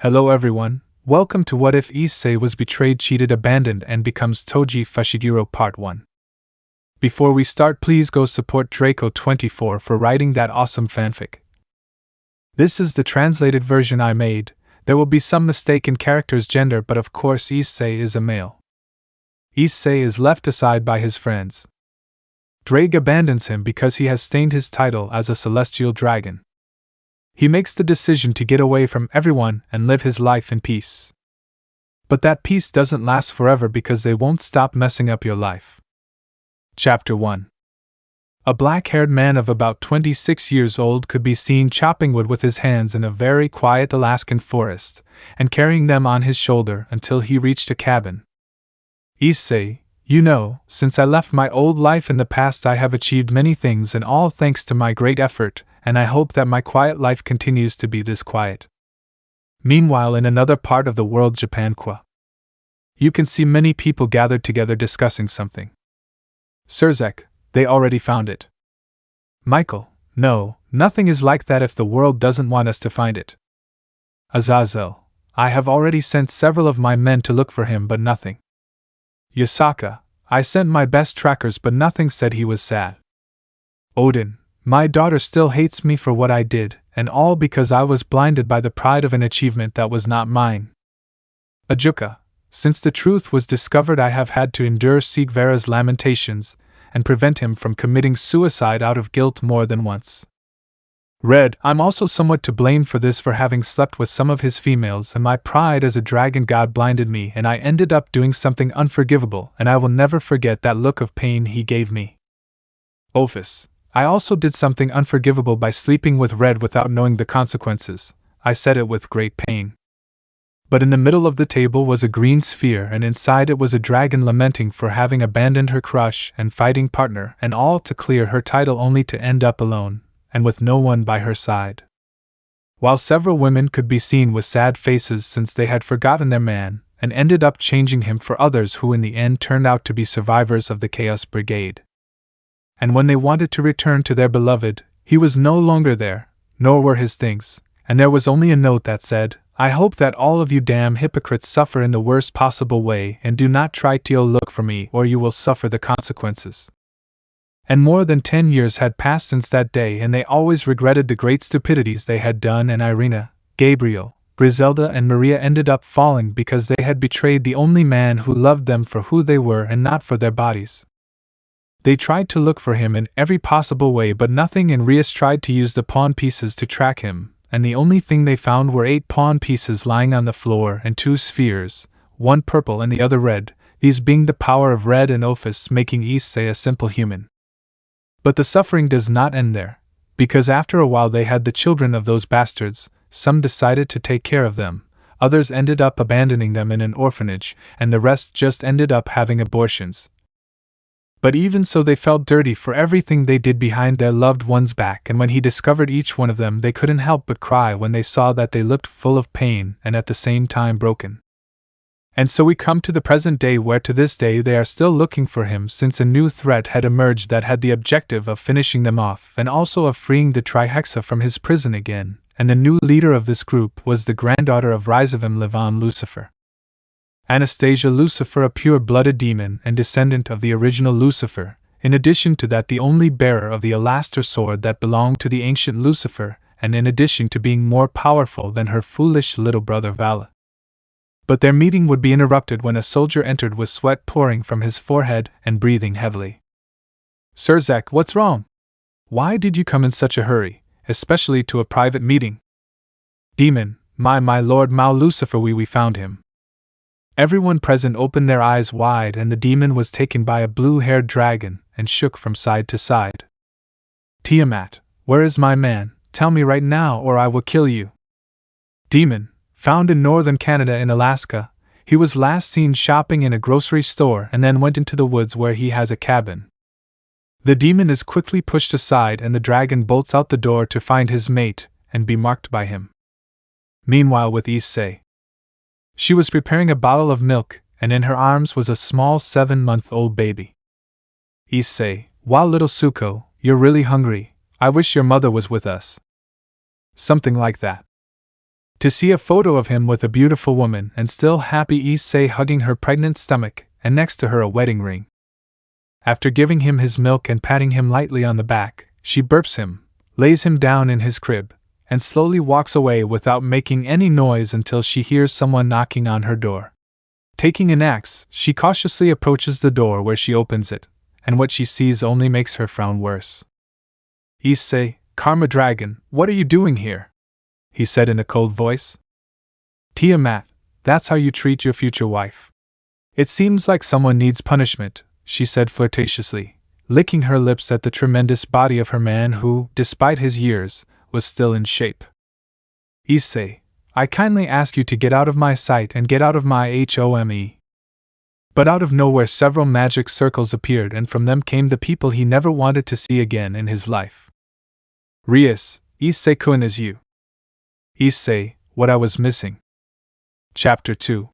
Hello everyone, welcome to What If Issei Was Betrayed, Cheated, Abandoned and Becomes Toji Fushiguro Part 1. Before we start, please go support Draco24 for writing that awesome fanfic. This is the translated version I made. There will be some mistake in character's gender, but of course Issei is a male. Issei is left aside by his friends. Draig abandons him because he has stained his title as a celestial dragon. He makes the decision to get away from everyone and live his life in peace. But that peace doesn't last forever because they won't stop messing up your life. Chapter 1. A black-haired man of about 26 years old could be seen chopping wood with his hands in a very quiet Alaskan forest, and carrying them on his shoulder until he reached a cabin. Issei, you know, since I left my old life in the past I have achieved many things, and all thanks to my great effort, and I hope that my quiet life continues to be this quiet. Meanwhile, in another part of the world, Japan, you can see many people gathered together discussing something. Surzek, they already found it. Michael, no, nothing is like that if the world doesn't want us to find it. Azazel, I have already sent several of my men to look for him, but nothing. Yasaka, I sent my best trackers, but nothing said he was sad. Odin, my daughter still hates me for what I did, and all because I was blinded by the pride of an achievement that was not mine. Ajuka, since the truth was discovered I have had to endure Sigvara's lamentations, and prevent him from committing suicide out of guilt more than once. Red, I'm also somewhat to blame for this, for having slept with some of his females, and my pride as a dragon god blinded me, and I ended up doing something unforgivable, and I will never forget that look of pain he gave me. Ophis, I also did something unforgivable by sleeping with Red without knowing the consequences. I said it with great pain. But in the middle of the table was a green sphere, and inside it was a dragon lamenting for having abandoned her crush and fighting partner, and all to clear her title only to end up alone, and with no one by her side. While several women could be seen with sad faces since they had forgotten their man, and ended up changing him for others who in the end turned out to be survivors of the Chaos Brigade. And when they wanted to return to their beloved, he was no longer there, nor were his things, and there was only a note that said, I hope that all of you damn hypocrites suffer in the worst possible way, and do not try to look for me, or you will suffer the consequences. And more than 10 years had passed since that day, and they always regretted the great stupidities they had done, and Irina, Gabriel, Griselda and Maria ended up falling because they had betrayed the only man who loved them for who they were and not for their bodies. They tried to look for him in every possible way, but nothing, and Rias tried to use the pawn pieces to track him, and the only thing they found were 8 pawn pieces lying on the floor and 2 spheres, one purple and the other red, these being the power of Red and Ophis, making Issei a simple human. But the suffering does not end there, because after a while they had the children of those bastards. Some decided to take care of them, others ended up abandoning them in an orphanage, and the rest just ended up having abortions. But even so, they felt dirty for everything they did behind their loved one's back, and when he discovered each one of them they couldn't help but cry when they saw that they looked full of pain and at the same time broken. And so we come to the present day, where to this day they are still looking for him, since a new threat had emerged that had the objective of finishing them off and also of freeing the Trihexa from his prison again, and the new leader of this group was the granddaughter of Rizavim Levon Lucifer. Anastasia Lucifer, a pure-blooded demon and descendant of the original Lucifer, in addition to that the only bearer of the Alastor sword that belonged to the ancient Lucifer, and in addition to being more powerful than her foolish little brother Vala. But their meeting would be interrupted when a soldier entered with sweat pouring from his forehead and breathing heavily. Surzek, what's wrong? Why did you come in such a hurry, especially to a private meeting? Demon, my lord Mao Lucifer, we found him. Everyone present opened their eyes wide, and the demon was taken by a blue-haired dragon and shook from side to side. Tiamat, where is my man? Tell me right now or I will kill you. Demon, found in northern Canada in Alaska. He was last seen shopping in a grocery store and then went into the woods where he has a cabin. The demon is quickly pushed aside and the dragon bolts out the door to find his mate and be marked by him. Meanwhile with Issei. She was preparing a bottle of milk, and in her arms was a small 7-month-old baby. Issei, wow, little Suko, you're really hungry. I wish your mother was with us. Something like that. To see a photo of him with a beautiful woman and still happy Issei hugging her pregnant stomach, and next to her a wedding ring. After giving him his milk and patting him lightly on the back, she burps him, lays him down in his crib, and slowly walks away without making any noise until she hears someone knocking on her door. Taking an axe, she cautiously approaches the door where she opens it, and what she sees only makes her frown worse. Issei, Karma Dragon, what are you doing here? He said in a cold voice. Tiamat, that's how you treat your future wife. It seems like someone needs punishment, she said flirtatiously, licking her lips at the tremendous body of her man who, despite his years, was still in shape. Issei, I kindly ask you to get out of my sight and get out of my home. But out of nowhere several magic circles appeared, and from them came the people he never wanted to see again in his life. Rias, Issei-kun is you. Issei, what I was missing. Chapter 2.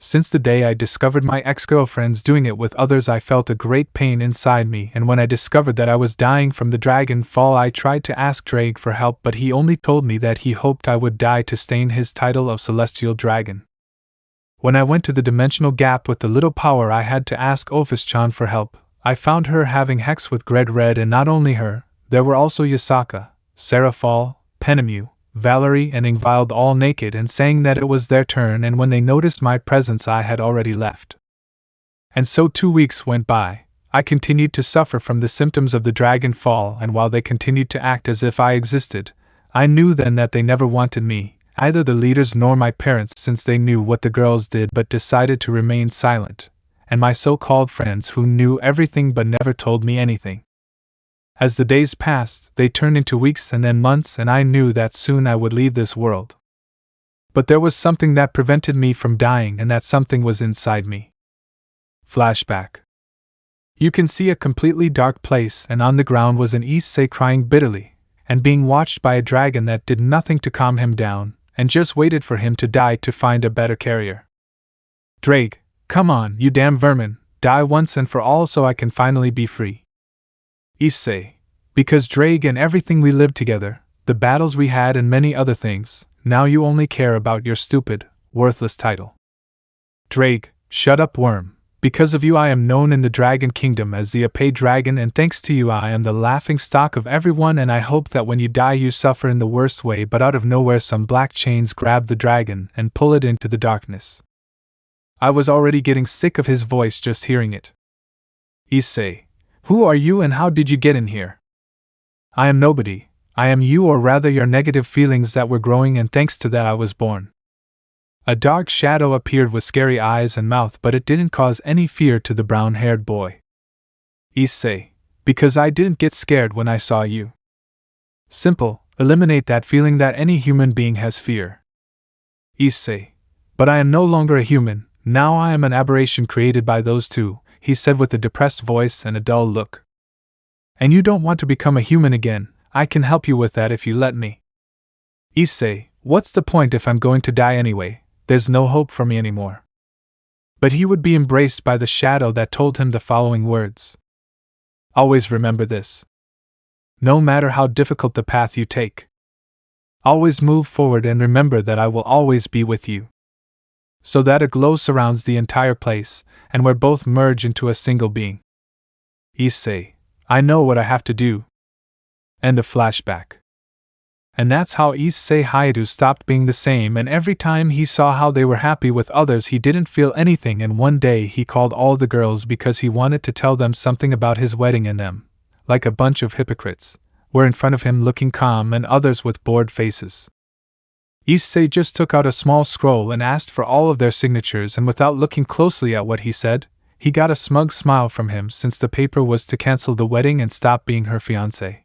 Since the day I discovered my ex-girlfriends doing it with others, I felt a great pain inside me, and when I discovered that I was dying from the dragon fall, I tried to ask Draig for help, but he only told me that he hoped I would die to stain his title of Celestial Dragon. When I went to the dimensional gap with the little power I had to ask Ophis-chan for help, I found her having hex with Gred Red, and not only her, there were also Yasaka, Seraphal, Penemu, Valerie and Ingvild all naked and saying that it was their turn, and when they noticed my presence I had already left. And so 2 weeks went by. I continued to suffer from the symptoms of the dragon fall, and while they continued to act as if I existed, I knew then that they never wanted me, either the leaders nor my parents, since they knew what the girls did but decided to remain silent, and my so-called friends who knew everything but never told me anything. As the days passed, they turned into weeks and then months, and I knew that soon I would leave this world. But there was something that prevented me from dying, and that something was inside me. Flashback. You can see a completely dark place, and on the ground was an Issei crying bitterly, and being watched by a dragon that did nothing to calm him down, and just waited for him to die to find a better carrier. Draig, come on, you damn vermin, die once and for all so I can finally be free. Issei, because Draig and everything we lived together, the battles we had and many other things, now you only care about your stupid, worthless title. Draig, shut up worm, because of you I am known in the Dragon Kingdom as the Issei Dragon, and thanks to you I am the laughing stock of everyone, and I hope that when you die you suffer in the worst way. But out of nowhere some black chains grab the dragon and pull it into the darkness. I was already getting sick of his voice just hearing it. Issei, who are you and how did you get in here? I am nobody, I am you, or rather your negative feelings that were growing, and thanks to that I was born. A dark shadow appeared with scary eyes and mouth, but it didn't cause any fear to the brown-haired boy. Issei, because I didn't get scared when I saw you. Simple, eliminate that feeling that any human being has fear. Issei, but I am no longer a human, now I am an aberration created by those two, he said with a depressed voice and a dull look. And you don't want to become a human again, I can help you with that if you let me. Issei, what's the point if I'm going to die anyway? There's no hope for me anymore. But he would be embraced by the shadow that told him the following words. Always remember this. No matter how difficult the path you take, always move forward and remember that I will always be with you. So that a glow surrounds the entire place, and we're both merge into a single being. Issei, I know what I have to do. End of flashback. And that's how Issei Hayato stopped being the same, and every time he saw how they were happy with others he didn't feel anything, and one day he called all the girls because he wanted to tell them something about his wedding, and them, like a bunch of hypocrites, were in front of him looking calm and others with bored faces. Issei just took out a small scroll and asked for all of their signatures, and without looking closely at what he said, he got a smug smile from him since the paper was to cancel the wedding and stop being her fiancé.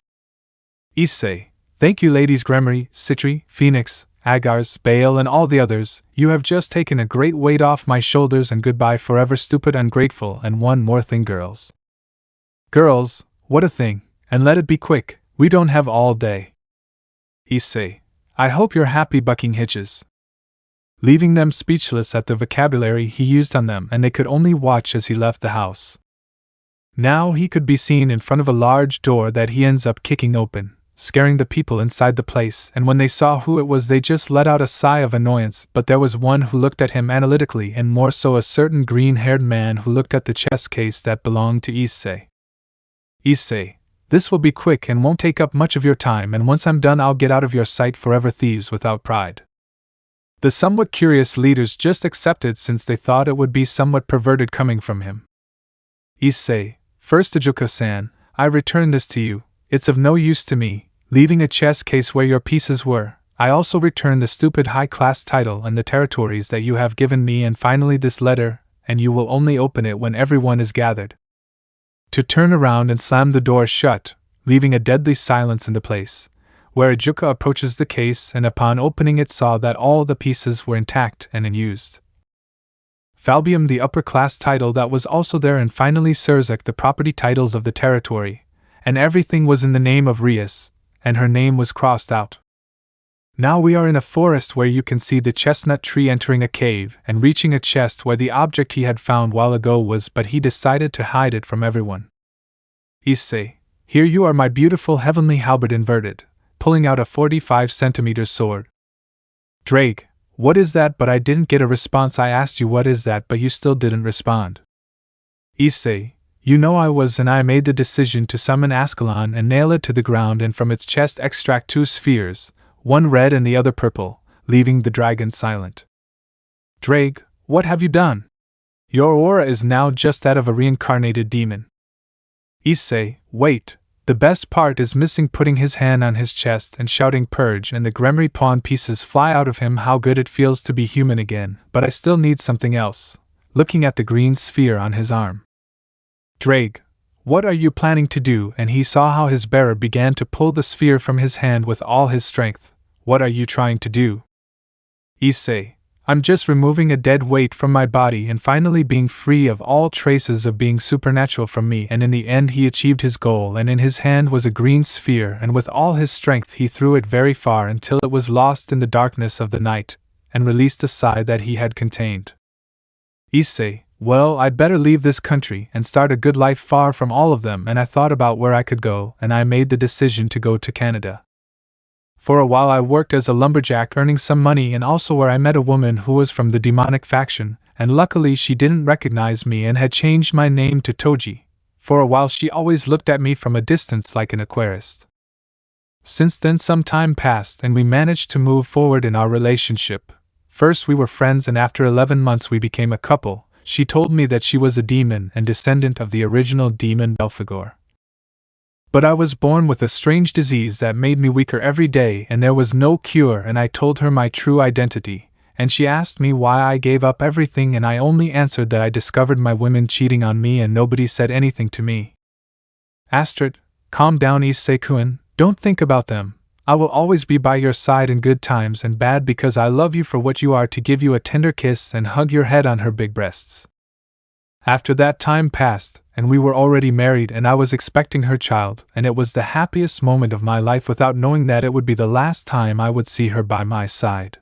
Issei, thank you ladies Gremory, Citri, Phoenix, Agars, Bale and all the others, you have just taken a great weight off my shoulders, and goodbye forever stupid ungrateful. And one more thing girls. Girls, what a thing, and let it be quick, we don't have all day. Issei, I hope you're happy bucking hitches. Leaving them speechless at the vocabulary he used on them, and they could only watch as he left the house. Now he could be seen in front of a large door that he ends up kicking open, scaring the people inside the place, and when they saw who it was they just let out a sigh of annoyance, but there was one who looked at him analytically, and more so a certain green-haired man who looked at the chess case that belonged to Issei. Issei, this will be quick and won't take up much of your time, and once I'm done I'll get out of your sight forever. Thieves without pride. The somewhat curious leaders just accepted since they thought it would be somewhat perverted coming from him. Issei, first Ajuka-san, I return this to you. It's of no use to me, leaving a chess case where your pieces were. I also return the stupid high-class title and the territories that you have given me, and finally this letter, and you will only open it when everyone is gathered. To turn around and slam the door shut, leaving a deadly silence in the place, where Ajuka approaches the case and upon opening it saw that all the pieces were intact and unused. Falbium the upper-class title that was also there, and finally Surzek the property titles of the territory, and everything was in the name of Rias, and her name was crossed out. Now we are in a forest where you can see the chestnut tree entering a cave and reaching a chest where the object he had found while ago was, but he decided to hide it from everyone. Issei, here you are, my beautiful heavenly halberd inverted, pulling out a 45-centimeter sword. Draig, what is that? But I didn't get a response. I asked you what is that, but you still didn't respond. Issei, you know I made the decision to summon Ascalon and nail it to the ground, and from its chest extract 2 spheres, one red and the other purple, leaving the dragon silent. Draig, what have you done? Your aura is now just that of a reincarnated demon. Issei, wait, the best part is missing, putting his hand on his chest and shouting purge, and the Gremry pawn pieces fly out of him. How good it feels to be human again, but I still need something else, looking at the green sphere on his arm. Draig, what are you planning to do? And he saw how his bearer began to pull the sphere from his hand with all his strength. What are you trying to do? Issei, I'm just removing a dead weight from my body and finally being free of all traces of being supernatural from me. And in the end he achieved his goal, and in his hand was a green sphere, and with all his strength he threw it very far until it was lost in the darkness of the night, and released the sigh that he had contained. Issei, well, I'd better leave this country and start a good life far from all of them, and I thought about where I could go, and I made the decision to go to Canada. For a while I worked as a lumberjack, earning some money, and also where I met a woman who was from the demonic faction, and luckily she didn't recognize me and had changed my name to Toji. For a while she always looked at me from a distance like an aquarist. Since then some time passed and we managed to move forward in our relationship. First we were friends, and after 11 months we became a couple. She told me that she was a demon and descendant of the original demon Belphegor. But I was born with a strange disease that made me weaker every day, and there was no cure, and I told her my true identity, and she asked me why I gave up everything, and I only answered that I discovered my women cheating on me and nobody said anything to me. Astrid, calm down Issei-kun, don't think about them. I will always be by your side in good times and bad, because I love you for what you are, to give you a tender kiss and hug your head on her big breasts. After that time passed, and we were already married, and I was expecting her child, and it was the happiest moment of my life without knowing that it would be the last time I would see her by my side.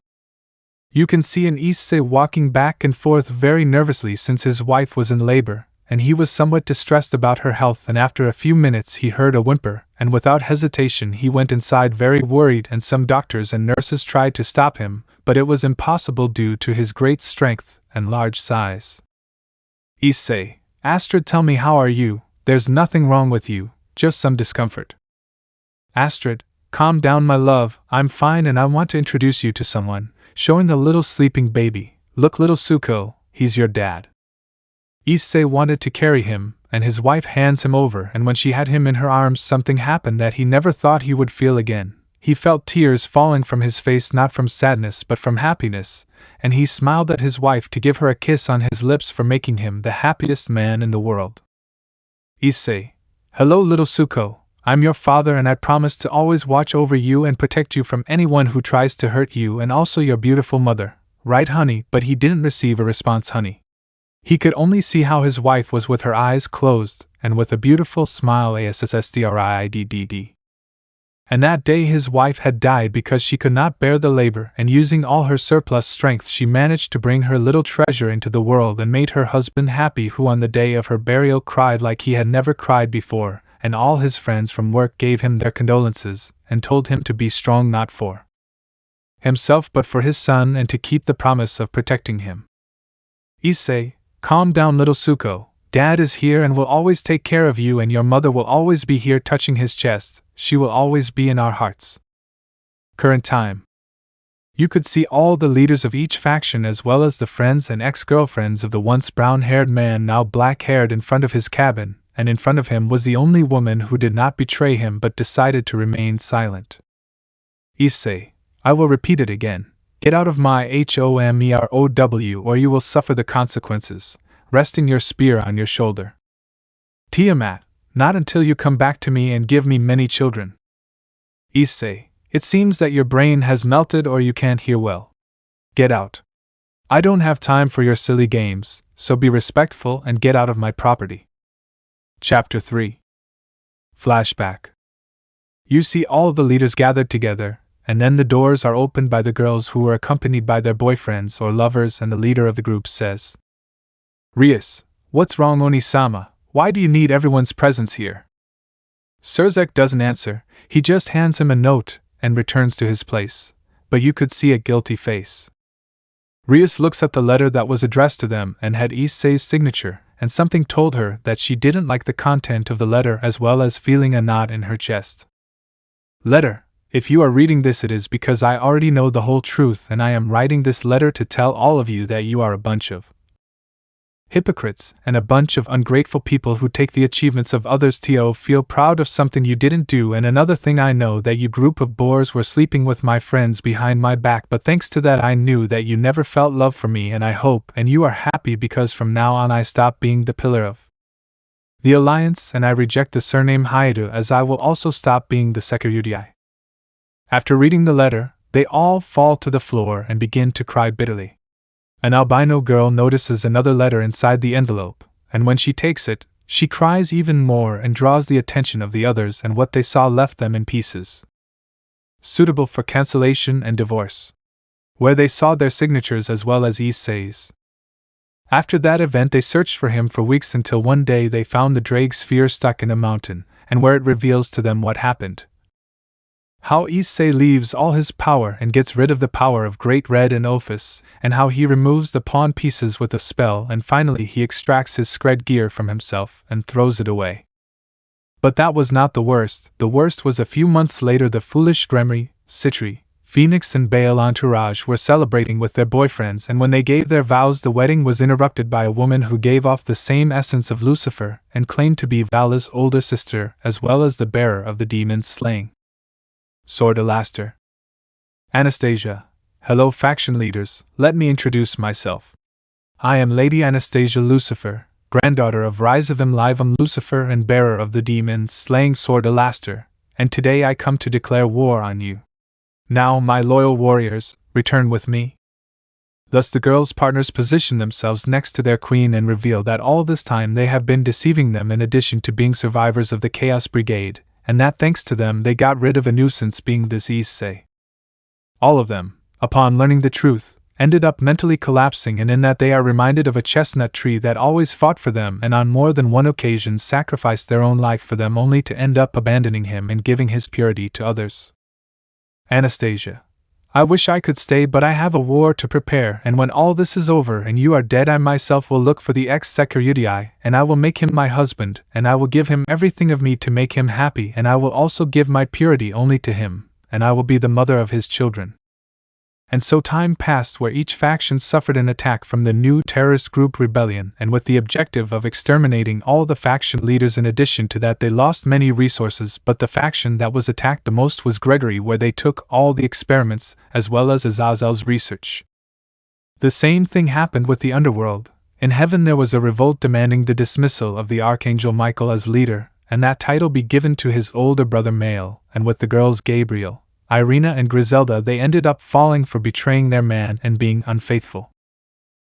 You can see an Issei walking back and forth very nervously since his wife was in labor, and he was somewhat distressed about her health, and after a few minutes he heard a whimper, and without hesitation he went inside very worried, and some doctors and nurses tried to stop him, but it was impossible due to his great strength and large size. Issei, Astrid, tell me, how are you? There's nothing wrong with you, just some discomfort. Astrid, calm down my love, I'm fine and I want to introduce you to someone, showing the little sleeping baby. Look, little Suko, he's your dad. Issei wanted to carry him, and his wife hands him over, and when she had him in her arms something happened that he never thought he would feel again. He felt tears falling from his face, not from sadness but from happiness, and he smiled at his wife to give her a kiss on his lips for making him the happiest man in the world. Issei, hello little Suko, I'm your father and I promise to always watch over you and protect you from anyone who tries to hurt you, and also your beautiful mother, right honey? But he didn't receive a response, honey. He could only see how his wife was with her eyes closed, and with a beautiful smile ASSSTRIIDDD. And that day his wife had died because she could not bear the labor, and using all her surplus strength she managed to bring her little treasure into the world and made her husband happy, who on the day of her burial cried like he had never cried before, and all his friends from work gave him their condolences, and told him to be strong not for himself but for his son and to keep the promise of protecting him. Issei, calm down little Suko, Dad is here and will always take care of you and your mother will always be here touching his chest, she will always be in our hearts. Current time. You could see all the leaders of each faction as well as the friends and ex-girlfriends of the once brown-haired man now black-haired in front of his cabin, and in front of him was the only woman who did not betray him but decided to remain silent. Issei, I will repeat it again. Get out of my HOMEROW or you will suffer the consequences, resting your spear on your shoulder. Tiamat, not until you come back to me and give me many children. Issei, it seems that your brain has melted or you can't hear well. Get out. I don't have time for your silly games, so be respectful and get out of my property. Chapter 3. Flashback. You see all the leaders gathered together, and then the doors are opened by the girls who were accompanied by their boyfriends or lovers and the leader of the group says, Rias, what's wrong Oni-sama, why do you need everyone's presence here? Surzek doesn't answer, he just hands him a note and returns to his place, but you could see a guilty face. Rias looks at the letter that was addressed to them and had Issei's signature, and something told her that she didn't like the content of the letter as well as feeling a knot in her chest. Letter, if you are reading this it is because I already know the whole truth and I am writing this letter to tell all of you that you are a bunch of hypocrites and a bunch of ungrateful people who take the achievements of others to feel proud of something you didn't do. And another thing, I know that you group of boors were sleeping with my friends behind my back, but thanks to that I knew that you never felt love for me, and I hope and you are happy because from now on I stop being the pillar of the alliance and I reject the surname Haidu, as I will also stop being the Sekyuryai. After reading the letter, they all fall to the floor and begin to cry bitterly. An albino girl notices another letter inside the envelope, and when she takes it, she cries even more and draws the attention of the others, and what they saw left them in pieces. Suitable for cancellation and divorce. Where they saw their signatures as well as Issei's. After that event they searched for him for weeks until one day they found the Draig sphere stuck in a mountain, and where it reveals to them what happened. How Issei leaves all his power and gets rid of the power of Great Red and Ophis, and how he removes the pawn pieces with a spell, and finally he extracts his Skred gear from himself and throws it away. But that was not the worst was a few months later the foolish Gremry, Citri, Phoenix and Baal entourage were celebrating with their boyfriends, and when they gave their vows the wedding was interrupted by a woman who gave off the same essence of Lucifer and claimed to be Vala's older sister as well as the bearer of the demon's slaying. Sword Alaster. Anastasia. Hello faction leaders, let me introduce myself. I am Lady Anastasia Lucifer, granddaughter of Rise of Imlivum Lucifer and bearer of the demon's slaying Sword Alaster, and today I come to declare war on you. Now, my loyal warriors, return with me. Thus the girls' partners position themselves next to their queen and reveal that all this time they have been deceiving them in addition to being survivors of the Chaos Brigade, and that thanks to them they got rid of a nuisance being this Issei. All of them, upon learning the truth, ended up mentally collapsing, and in that they are reminded of a chestnut tree that always fought for them and on more than one occasion sacrificed their own life for them only to end up abandoning him and giving his purity to others. Anastasia. I wish I could stay, but I have a war to prepare, and when all this is over and you are dead I myself will look for the ex-Sekyuryai, and I will make him my husband, and I will give him everything of me to make him happy, and I will also give my purity only to him, and I will be the mother of his children. And so time passed where each faction suffered an attack from the new terrorist group Rebellion, and with the objective of exterminating all the faction leaders. In addition to that they lost many resources, but the faction that was attacked the most was Gregory, where they took all the experiments, as well as Azazel's research. The same thing happened with the underworld. In heaven there was a revolt demanding the dismissal of the Archangel Michael as leader, and that title be given to his older brother Mael, and with the girls Gabriel, Irina and Griselda they ended up falling for betraying their man and being unfaithful.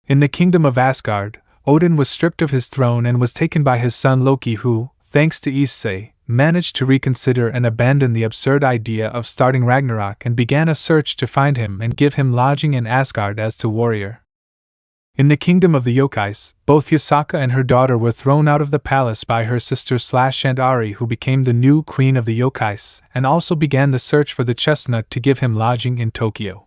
In the kingdom of Asgard, Odin was stripped of his throne and was taken by his son Loki, who, thanks to Issei, managed to reconsider and abandon the absurd idea of starting Ragnarok and began a search to find him and give him lodging in Asgard as to warrior. In the kingdom of the yokais, both Yasaka and her daughter were thrown out of the palace by her sister Aunt Ari, who became the new queen of the yokais, and also began the search for the chestnut to give him lodging in Tokyo.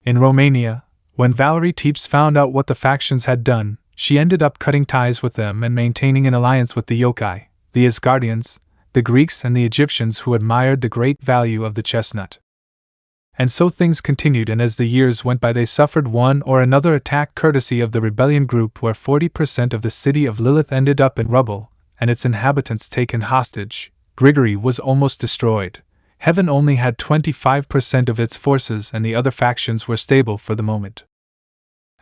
In Romania, when Valerie Teeps found out what the factions had done, she ended up cutting ties with them and maintaining an alliance with the yokai, the Asgardians, the Greeks and the Egyptians who admired the great value of the chestnut. And so things continued, and as the years went by they suffered one or another attack courtesy of the rebellion group, where 40% of the city of Lilith ended up in rubble, and its inhabitants taken hostage. Grigory was almost destroyed. Heaven only had 25% of its forces, and the other factions were stable for the moment.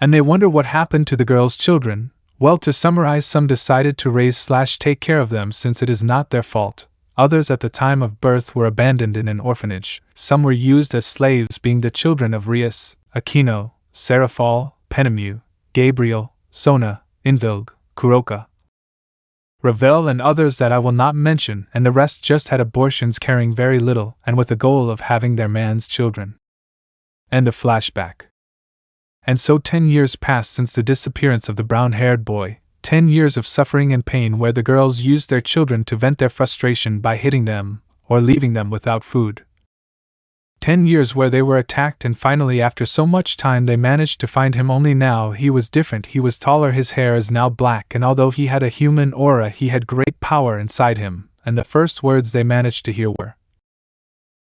And they wonder what happened to the girls' children. Well, to summarize, some decided to raise/take care of them since it is not their fault. Others at the time of birth were abandoned in an orphanage. Some were used as slaves, being the children of Rias, Aquino, Seraphal, Penemu, Gabriel, Sona, Invilg, Kuroka, Ravel and others that I will not mention, and the rest just had abortions, caring very little and with the goal of having their man's children. End of flashback. And so 10 years passed since the disappearance of the brown-haired boy. 10 years of suffering and pain where the girls used their children to vent their frustration by hitting them, or leaving them without food. 10 years where they were attacked, and finally after so much time they managed to find him. Only now he was different. He was taller, his hair is now black, and although he had a human aura he had great power inside him, and the first words they managed to hear were,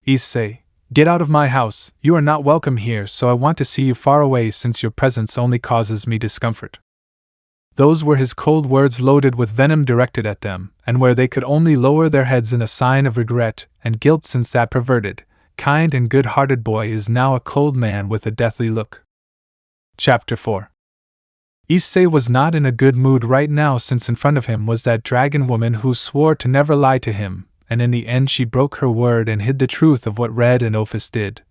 "Issei, get out of my house, you are not welcome here, so I want to see you far away since your presence only causes me discomfort." Those were his cold words, loaded with venom directed at them, and where they could only lower their heads in a sign of regret and guilt, since that perverted, kind and good-hearted boy is now a cold man with a deathly look. Chapter 4. Issei was not in a good mood right now, since in front of him was that dragon woman who swore to never lie to him, and in the end she broke her word and hid the truth of what Red and Ophis did.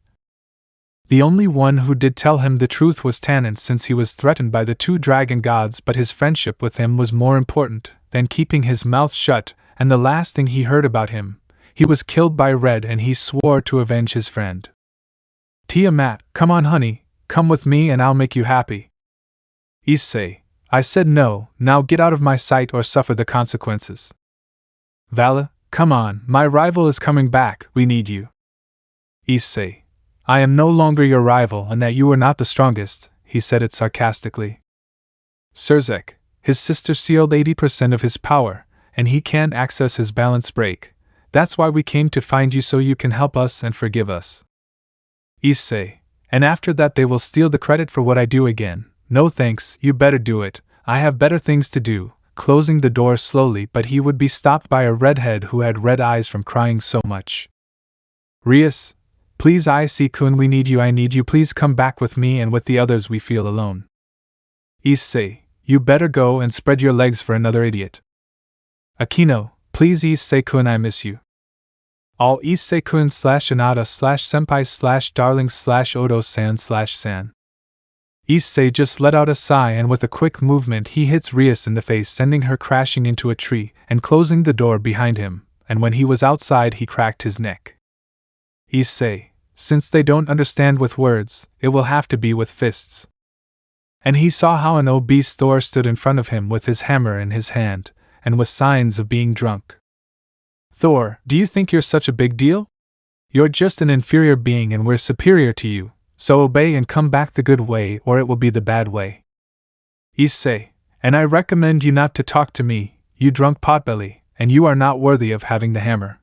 The only one who did tell him the truth was Tannen, since he was threatened by the two dragon gods, but his friendship with him was more important than keeping his mouth shut, and the last thing he heard about him, he was killed by Red and he swore to avenge his friend. Tiamat, come on honey, come with me and I'll make you happy. Issei, I said no, now get out of my sight or suffer the consequences. Vala, come on, my rival is coming back, we need you. Issei, I am no longer your rival and that you are not the strongest, he said it sarcastically. Surzek, his sister sealed 80% of his power, and he can't access his balance break. That's why we came to find you, so you can help us and forgive us. Issei, and after that they will steal the credit for what I do again. No thanks, you better do it, I have better things to do, closing the door slowly, but he would be stopped by a redhead who had red eyes from crying so much. Rias, please Issei-kun, we need you, I need you, please come back with me and with the others, we feel alone. Issei, you better go and spread your legs for another idiot. Aquino, please Issei-kun, I miss you. All Issei-kun /Anata/senpai /darling/Odo-san/san. Issei just let out a sigh, and with a quick movement he hits Rias in the face, sending her crashing into a tree and closing the door behind him, and when he was outside he cracked his neck. Issei, since they don't understand with words, it will have to be with fists. And he saw how an obese Thor stood in front of him with his hammer in his hand, and with signs of being drunk. Thor, do you think you're such a big deal? You're just an inferior being and we're superior to you, so obey and come back the good way or it will be the bad way. Issei, and I recommend you not to talk to me, you drunk potbelly, and you are not worthy of having the hammer.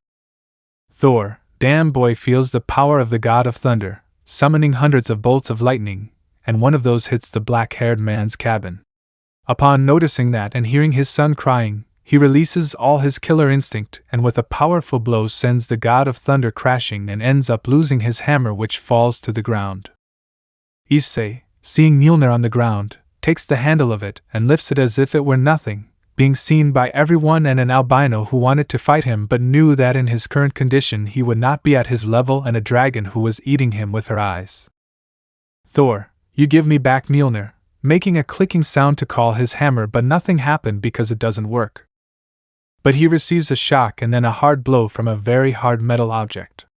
Thor, damn boy, feels the power of the god of thunder, summoning hundreds of bolts of lightning, and one of those hits the black-haired man's cabin. Upon noticing that and hearing his son crying, he releases all his killer instinct and with a powerful blow sends the god of thunder crashing and ends up losing his hammer, which falls to the ground. Issei, seeing Mjolnir on the ground, takes the handle of it and lifts it as if it were nothing, being seen by everyone and an albino who wanted to fight him but knew that in his current condition he would not be at his level, and a dragon who was eating him with her eyes. Thor, you give me back Mjolnir, making a clicking sound to call his hammer, but nothing happened because it doesn't work. But he receives a shock and then a hard blow from a very hard metal object.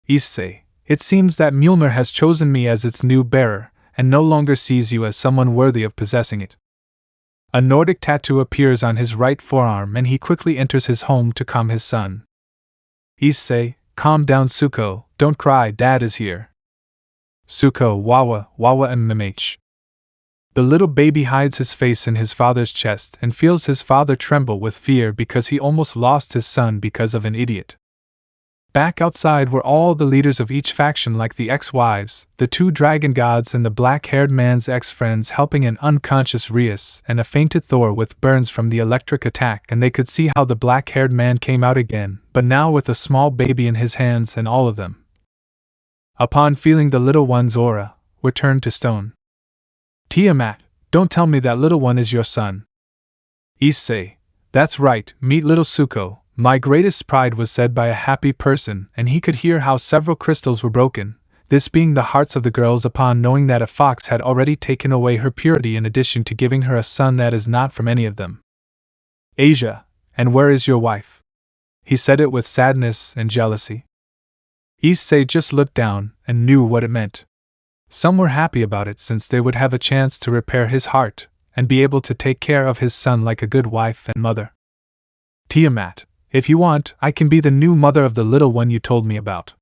Issei, it seems that Mjolnir has chosen me as its new bearer, and no longer sees you as someone worthy of possessing it. A Nordic tattoo appears on his right forearm and he quickly enters his home to calm his son. Issei, calm down Suko, don't cry, Dad is here. Suko, Wawa mmh. The little baby hides his face in his father's chest and feels his father tremble with fear because he almost lost his son because of an idiot. Back outside were all the leaders of each faction, like the ex-wives, the two dragon gods and the black-haired man's ex-friends, helping an unconscious Reus and a fainted Thor with burns from the electric attack, and they could see how the black-haired man came out again, but now with a small baby in his hands, and all of them, upon feeling the little one's aura, were turned to stone. Tiamat, don't tell me that little one is your son. Issei, that's right, meet little Suko. My greatest pride, was said by a happy person, and he could hear how several crystals were broken, this being the hearts of the girls upon knowing that a fox had already taken away her purity in addition to giving her a son that is not from any of them. Asia, and where is your wife? He said it with sadness and jealousy. Issei just looked down and knew what it meant. Some were happy about it since they would have a chance to repair his heart and be able to take care of his son like a good wife and mother. Tiamat, if you want, I can be the new mother of the little one you told me about.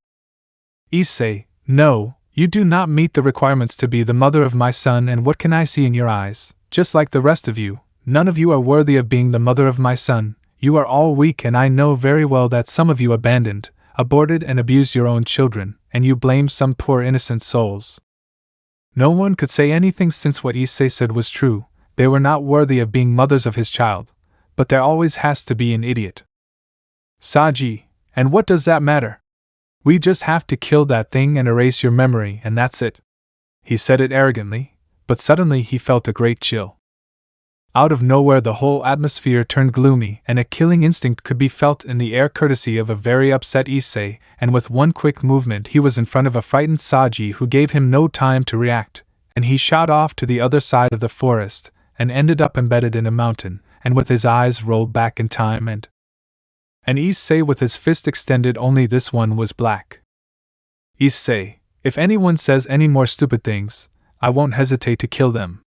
Issei, no, you do not meet the requirements to be the mother of my son, and what can I see in your eyes? Just like the rest of you, none of you are worthy of being the mother of my son. You are all weak, and I know very well that some of you abandoned, aborted and abused your own children, and you blame some poor innocent souls. No one could say anything since what Issei said was true. They were not worthy of being mothers of his child, but there always has to be an idiot. Saji, and what does that matter? We just have to kill that thing and erase your memory, and that's it. He said it arrogantly, but suddenly he felt a great chill. Out of nowhere the whole atmosphere turned gloomy, and a killing instinct could be felt in the air courtesy of a very upset Issei, and with one quick movement he was in front of a frightened Saji who gave him no time to react, and he shot off to the other side of the forest, and ended up embedded in a mountain, and with his eyes rolled back in time and Issei with his fist extended, only this one was black. Issei, if anyone says any more stupid things, I won't hesitate to kill them.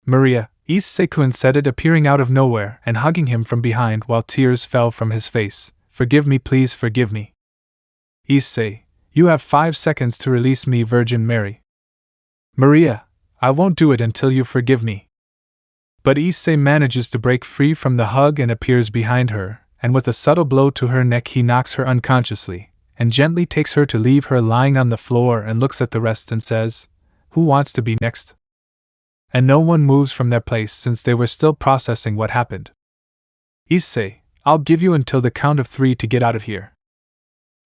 Maria, Issei-kun said it, appearing out of nowhere and hugging him from behind while tears fell from his face. Forgive me, please forgive me. Issei, you have 5 seconds to release me, Virgin Mary. Maria, I won't do it until you forgive me. But Issei manages to break free from the hug and appears behind her, and with a subtle blow to her neck he knocks her unconsciously, and gently takes her to leave her lying on the floor and looks at the rest and says, "Who wants to be next?" And no one moves from their place since they were still processing what happened. Issei, I'll give you until the count of 3 to get out of here.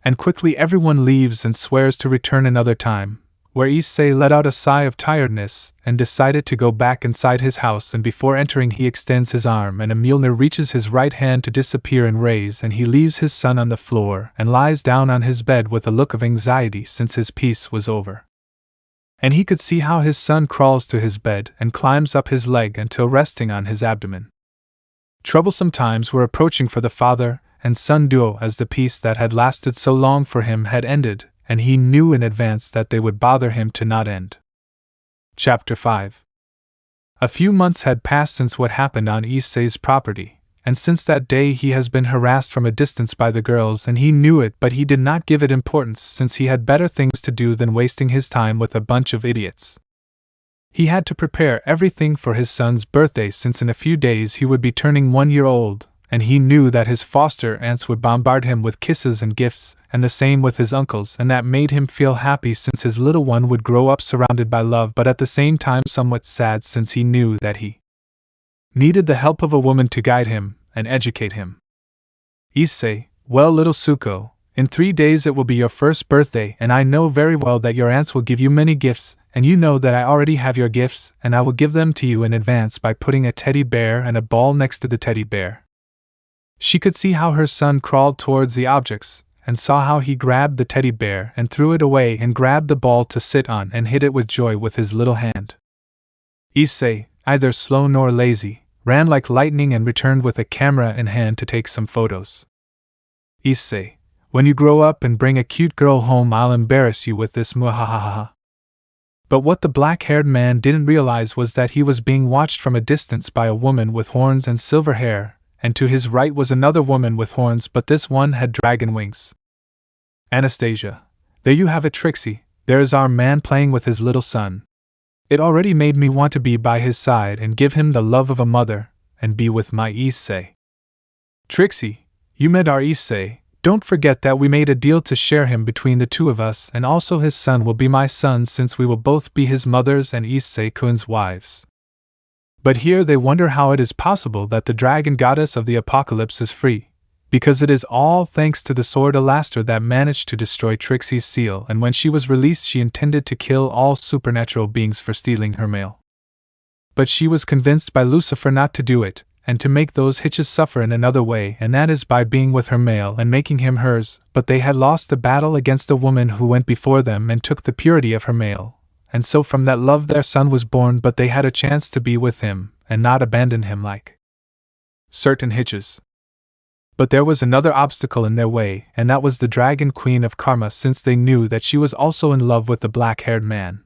And quickly everyone leaves and swears to return another time, where Issei let out a sigh of tiredness and decided to go back inside his house, and before entering he extends his arm and a Mjolnir reaches his right hand to disappear and raise, and he leaves his son on the floor and lies down on his bed with a look of anxiety since his piece was over. And he could see how his son crawls to his bed and climbs up his leg until resting on his abdomen. Troublesome times were approaching for the father and son duo, as the peace that had lasted so long for him had ended, and he knew in advance that they would bother him to not end. Chapter 5. A few months had passed since what happened on Issei's property, and since that day he has been harassed from a distance by the girls, and he knew it, but he did not give it importance since he had better things to do than wasting his time with a bunch of idiots. He had to prepare everything for his son's birthday since in a few days he would be turning 1 year old, and he knew that his foster aunts would bombard him with kisses and gifts, and the same with his uncles, and that made him feel happy since his little one would grow up surrounded by love, but at the same time somewhat sad since he knew that he needed the help of a woman to guide him and educate him. Issei, well, little Suko, in 3 days it will be your first birthday, and I know very well that your aunts will give you many gifts, and you know that I already have your gifts, and I will give them to you in advance by putting a teddy bear and a ball next to the teddy bear. She could see how her son crawled towards the objects, and saw how he grabbed the teddy bear and threw it away and grabbed the ball to sit on and hit it with joy with his little hand. Issei, either slow nor lazy, ran like lightning and returned with a camera in hand to take some photos. Issei, when you grow up and bring a cute girl home, I'll embarrass you with this muhahaha. But what the black-haired man didn't realize was that he was being watched from a distance by a woman with horns and silver hair, and to his right was another woman with horns, but this one had dragon wings. Anastasia. There you have it, Trixie. There is our man playing with his little son. It already made me want to be by his side and give him the love of a mother, and be with my Issei. Trixie, you met our Issei. Don't forget that we made a deal to share him between the two of us, and also his son will be my son since we will both be his mother's and Issei-kun's wives. But here they wonder how it is possible that the dragon goddess of the apocalypse is free, because it is all thanks to the sword Alastor that managed to destroy Trixie's seal, and when she was released she intended to kill all supernatural beings for stealing her mail. But she was convinced by Lucifer not to do it, and to make those hitches suffer in another way, and that is by being with her male and making him hers. But they had lost the battle against a woman who went before them and took the purity of her male, and so from that love their son was born, but they had a chance to be with him, and not abandon him like certain hitches. But there was another obstacle in their way, and that was the Dragon Queen of Karma, since they knew that she was also in love with the black-haired man.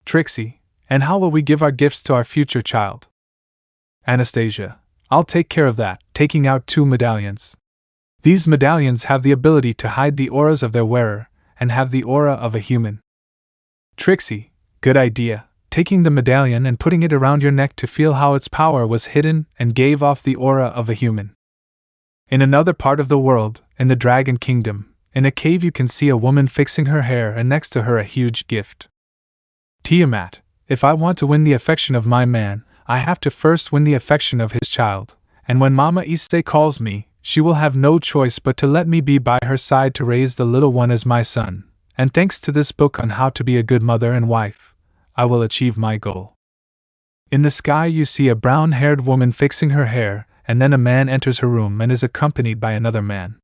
Trixie, and how will we give our gifts to our future child? Anastasia, I'll take care of that, taking out 2 medallions. These medallions have the ability to hide the auras of their wearer, and have the aura of a human. Trixie, good idea, taking the medallion and putting it around your neck to feel how its power was hidden and gave off the aura of a human. In another part of the world, in the Dragon Kingdom, in a cave you can see a woman fixing her hair and next to her a huge gift. Tiamat, if I want to win the affection of my man, I have to first win the affection of his child, and when Mama Issei calls me, she will have no choice but to let me be by her side to raise the little one as my son, and thanks to this book on how to be a good mother and wife, I will achieve my goal. In the sky you see a brown-haired woman fixing her hair, and then a man enters her room and is accompanied by another man.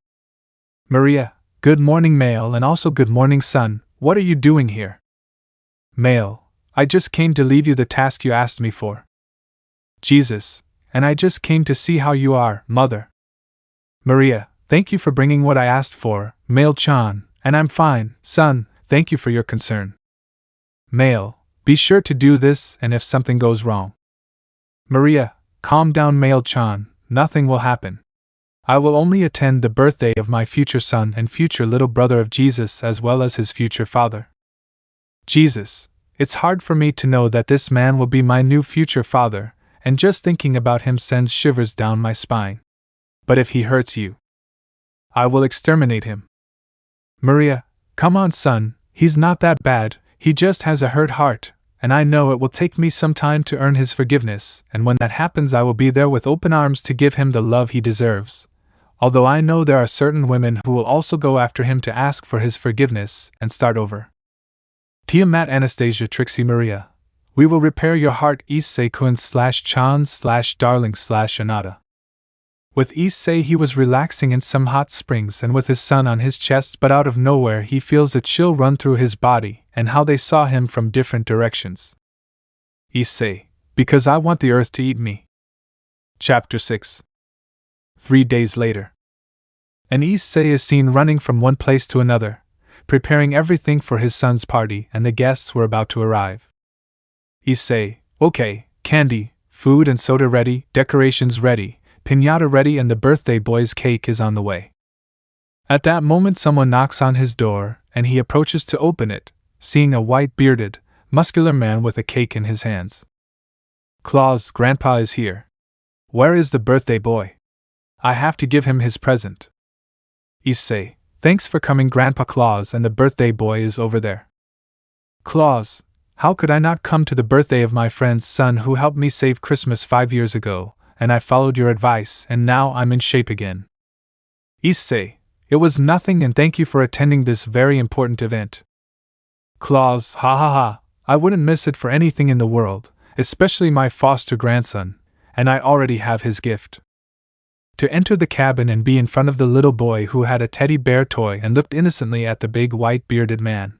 Maria, good morning male, and also good morning son, what are you doing here? Male, I just came to leave you the task you asked me for. Jesus, and I just came to see how you are, mother. Maria, thank you for bringing what I asked for, male-chan, and I'm fine, son, thank you for your concern. Male, be sure to do this, and if something goes wrong. Maria, calm down male-chan, nothing will happen. I will only attend the birthday of my future son and future little brother of Jesus as well as his future father. Jesus, it's hard for me to know that this man will be my new future father, and just thinking about him sends shivers down my spine. But if he hurts you, I will exterminate him. Maria, come on son, he's not that bad, he just has a hurt heart, and I know it will take me some time to earn his forgiveness, and when that happens I will be there with open arms to give him the love he deserves. Although I know there are certain women who will also go after him to ask for his forgiveness and start over. Tiamat Anastasia Trixie Maria, we will repair your heart Issei-kun/Chan/darling/Anata. With Issei he was relaxing in some hot springs and with his son on his chest, but out of nowhere he feels a chill run through his body, and how they saw him from different directions. Issei, because I want the earth to eat me. Chapter 6. 3 days later. And Issei is seen running from one place to another, preparing everything for his son's party, and the guests were about to arrive. Issei, okay, candy, food and soda ready, decorations ready, piñata ready, and the birthday boy's cake is on the way. At that moment someone knocks on his door, and he approaches to open it, seeing a white-bearded, muscular man with a cake in his hands. Claus, Grandpa is here. Where is the birthday boy? I have to give him his present. Issei, thanks for coming Grandpa Claus, and the birthday boy is over there. Claus, how could I not come to the birthday of my friend's son who helped me save Christmas 5 years ago, and I followed your advice, and now I'm in shape again. Issei, it was nothing, and thank you for attending this very important event. Claus, ha ha ha, I wouldn't miss it for anything in the world, especially my foster grandson, and I already have his gift. To enter the cabin and be in front of the little boy who had a teddy bear toy and looked innocently at the big white-bearded man.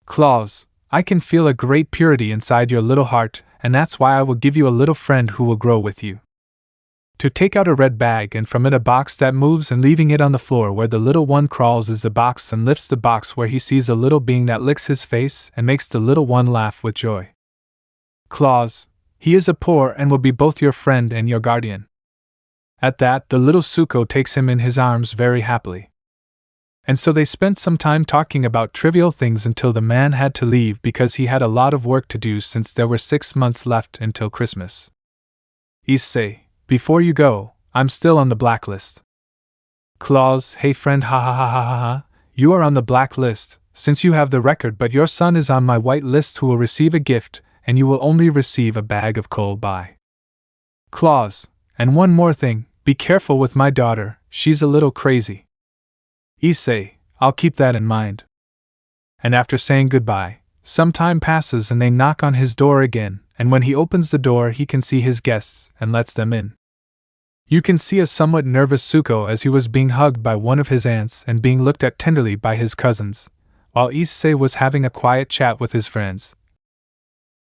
Claus, I can feel a great purity inside your little heart, and that's why I will give you a little friend who will grow with you. To take out a red bag and from it a box that moves, and leaving it on the floor where the little one crawls is the box, and lifts the box where he sees a little being that licks his face and makes the little one laugh with joy. Claus, he is a poor and will be both your friend and your guardian. At that, the little Suko takes him in his arms very happily. And so they spent some time talking about trivial things until the man had to leave because he had a lot of work to do since there were 6 months left until Christmas. Issei, before you go, I'm still on the blacklist. Claus, hey friend, ha ha ha ha ha ha, you are on the blacklist, since you have the record, but your son is on my white list who will receive a gift, and you will only receive a bag of coal by. Claus, and one more thing, be careful with my daughter, she's a little crazy. Issei, I'll keep that in mind. And after saying goodbye, some time passes and they knock on his door again, and when he opens the door he can see his guests and lets them in. You can see a somewhat nervous Suko as he was being hugged by one of his aunts and being looked at tenderly by his cousins, while Issei was having a quiet chat with his friends.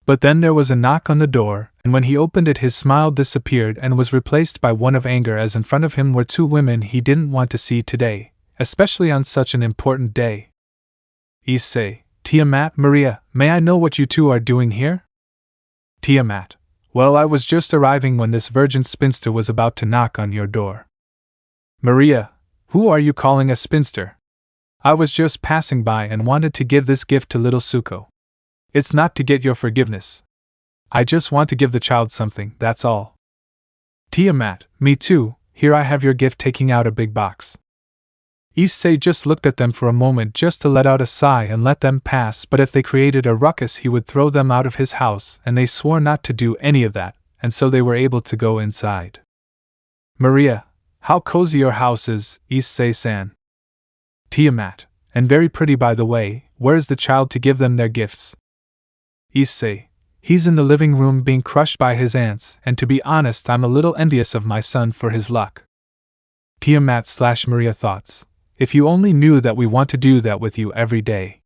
But then there was a knock on the door, and when he opened it his smile disappeared and was replaced by one of anger, as in front of him were 2 women he didn't want to see today, especially on such an important day. Issei, Tiamat, Maria, may I know what you 2 are doing here? Tiamat, well, I was just arriving when this virgin spinster was about to knock on your door. Maria, who are you calling a spinster? I was just passing by and wanted to give this gift to little Suko. It's not to get your forgiveness. I just want to give the child something, that's all. Tiamat, me too, here I have your gift, taking out a big box. Issei just looked at them for a moment just to let out a sigh and let them pass, but if they created a ruckus he would throw them out of his house, and they swore not to do any of that, and so they were able to go inside. Maria, how cozy your house is, Issei-san. Tiamat, and very pretty by the way, where's the child to give them their gifts? Issei, he's in the living room being crushed by his aunts, and to be honest I'm a little envious of my son for his luck. Tiamat/Maria thoughts. If you only knew that we want to do that with you every day.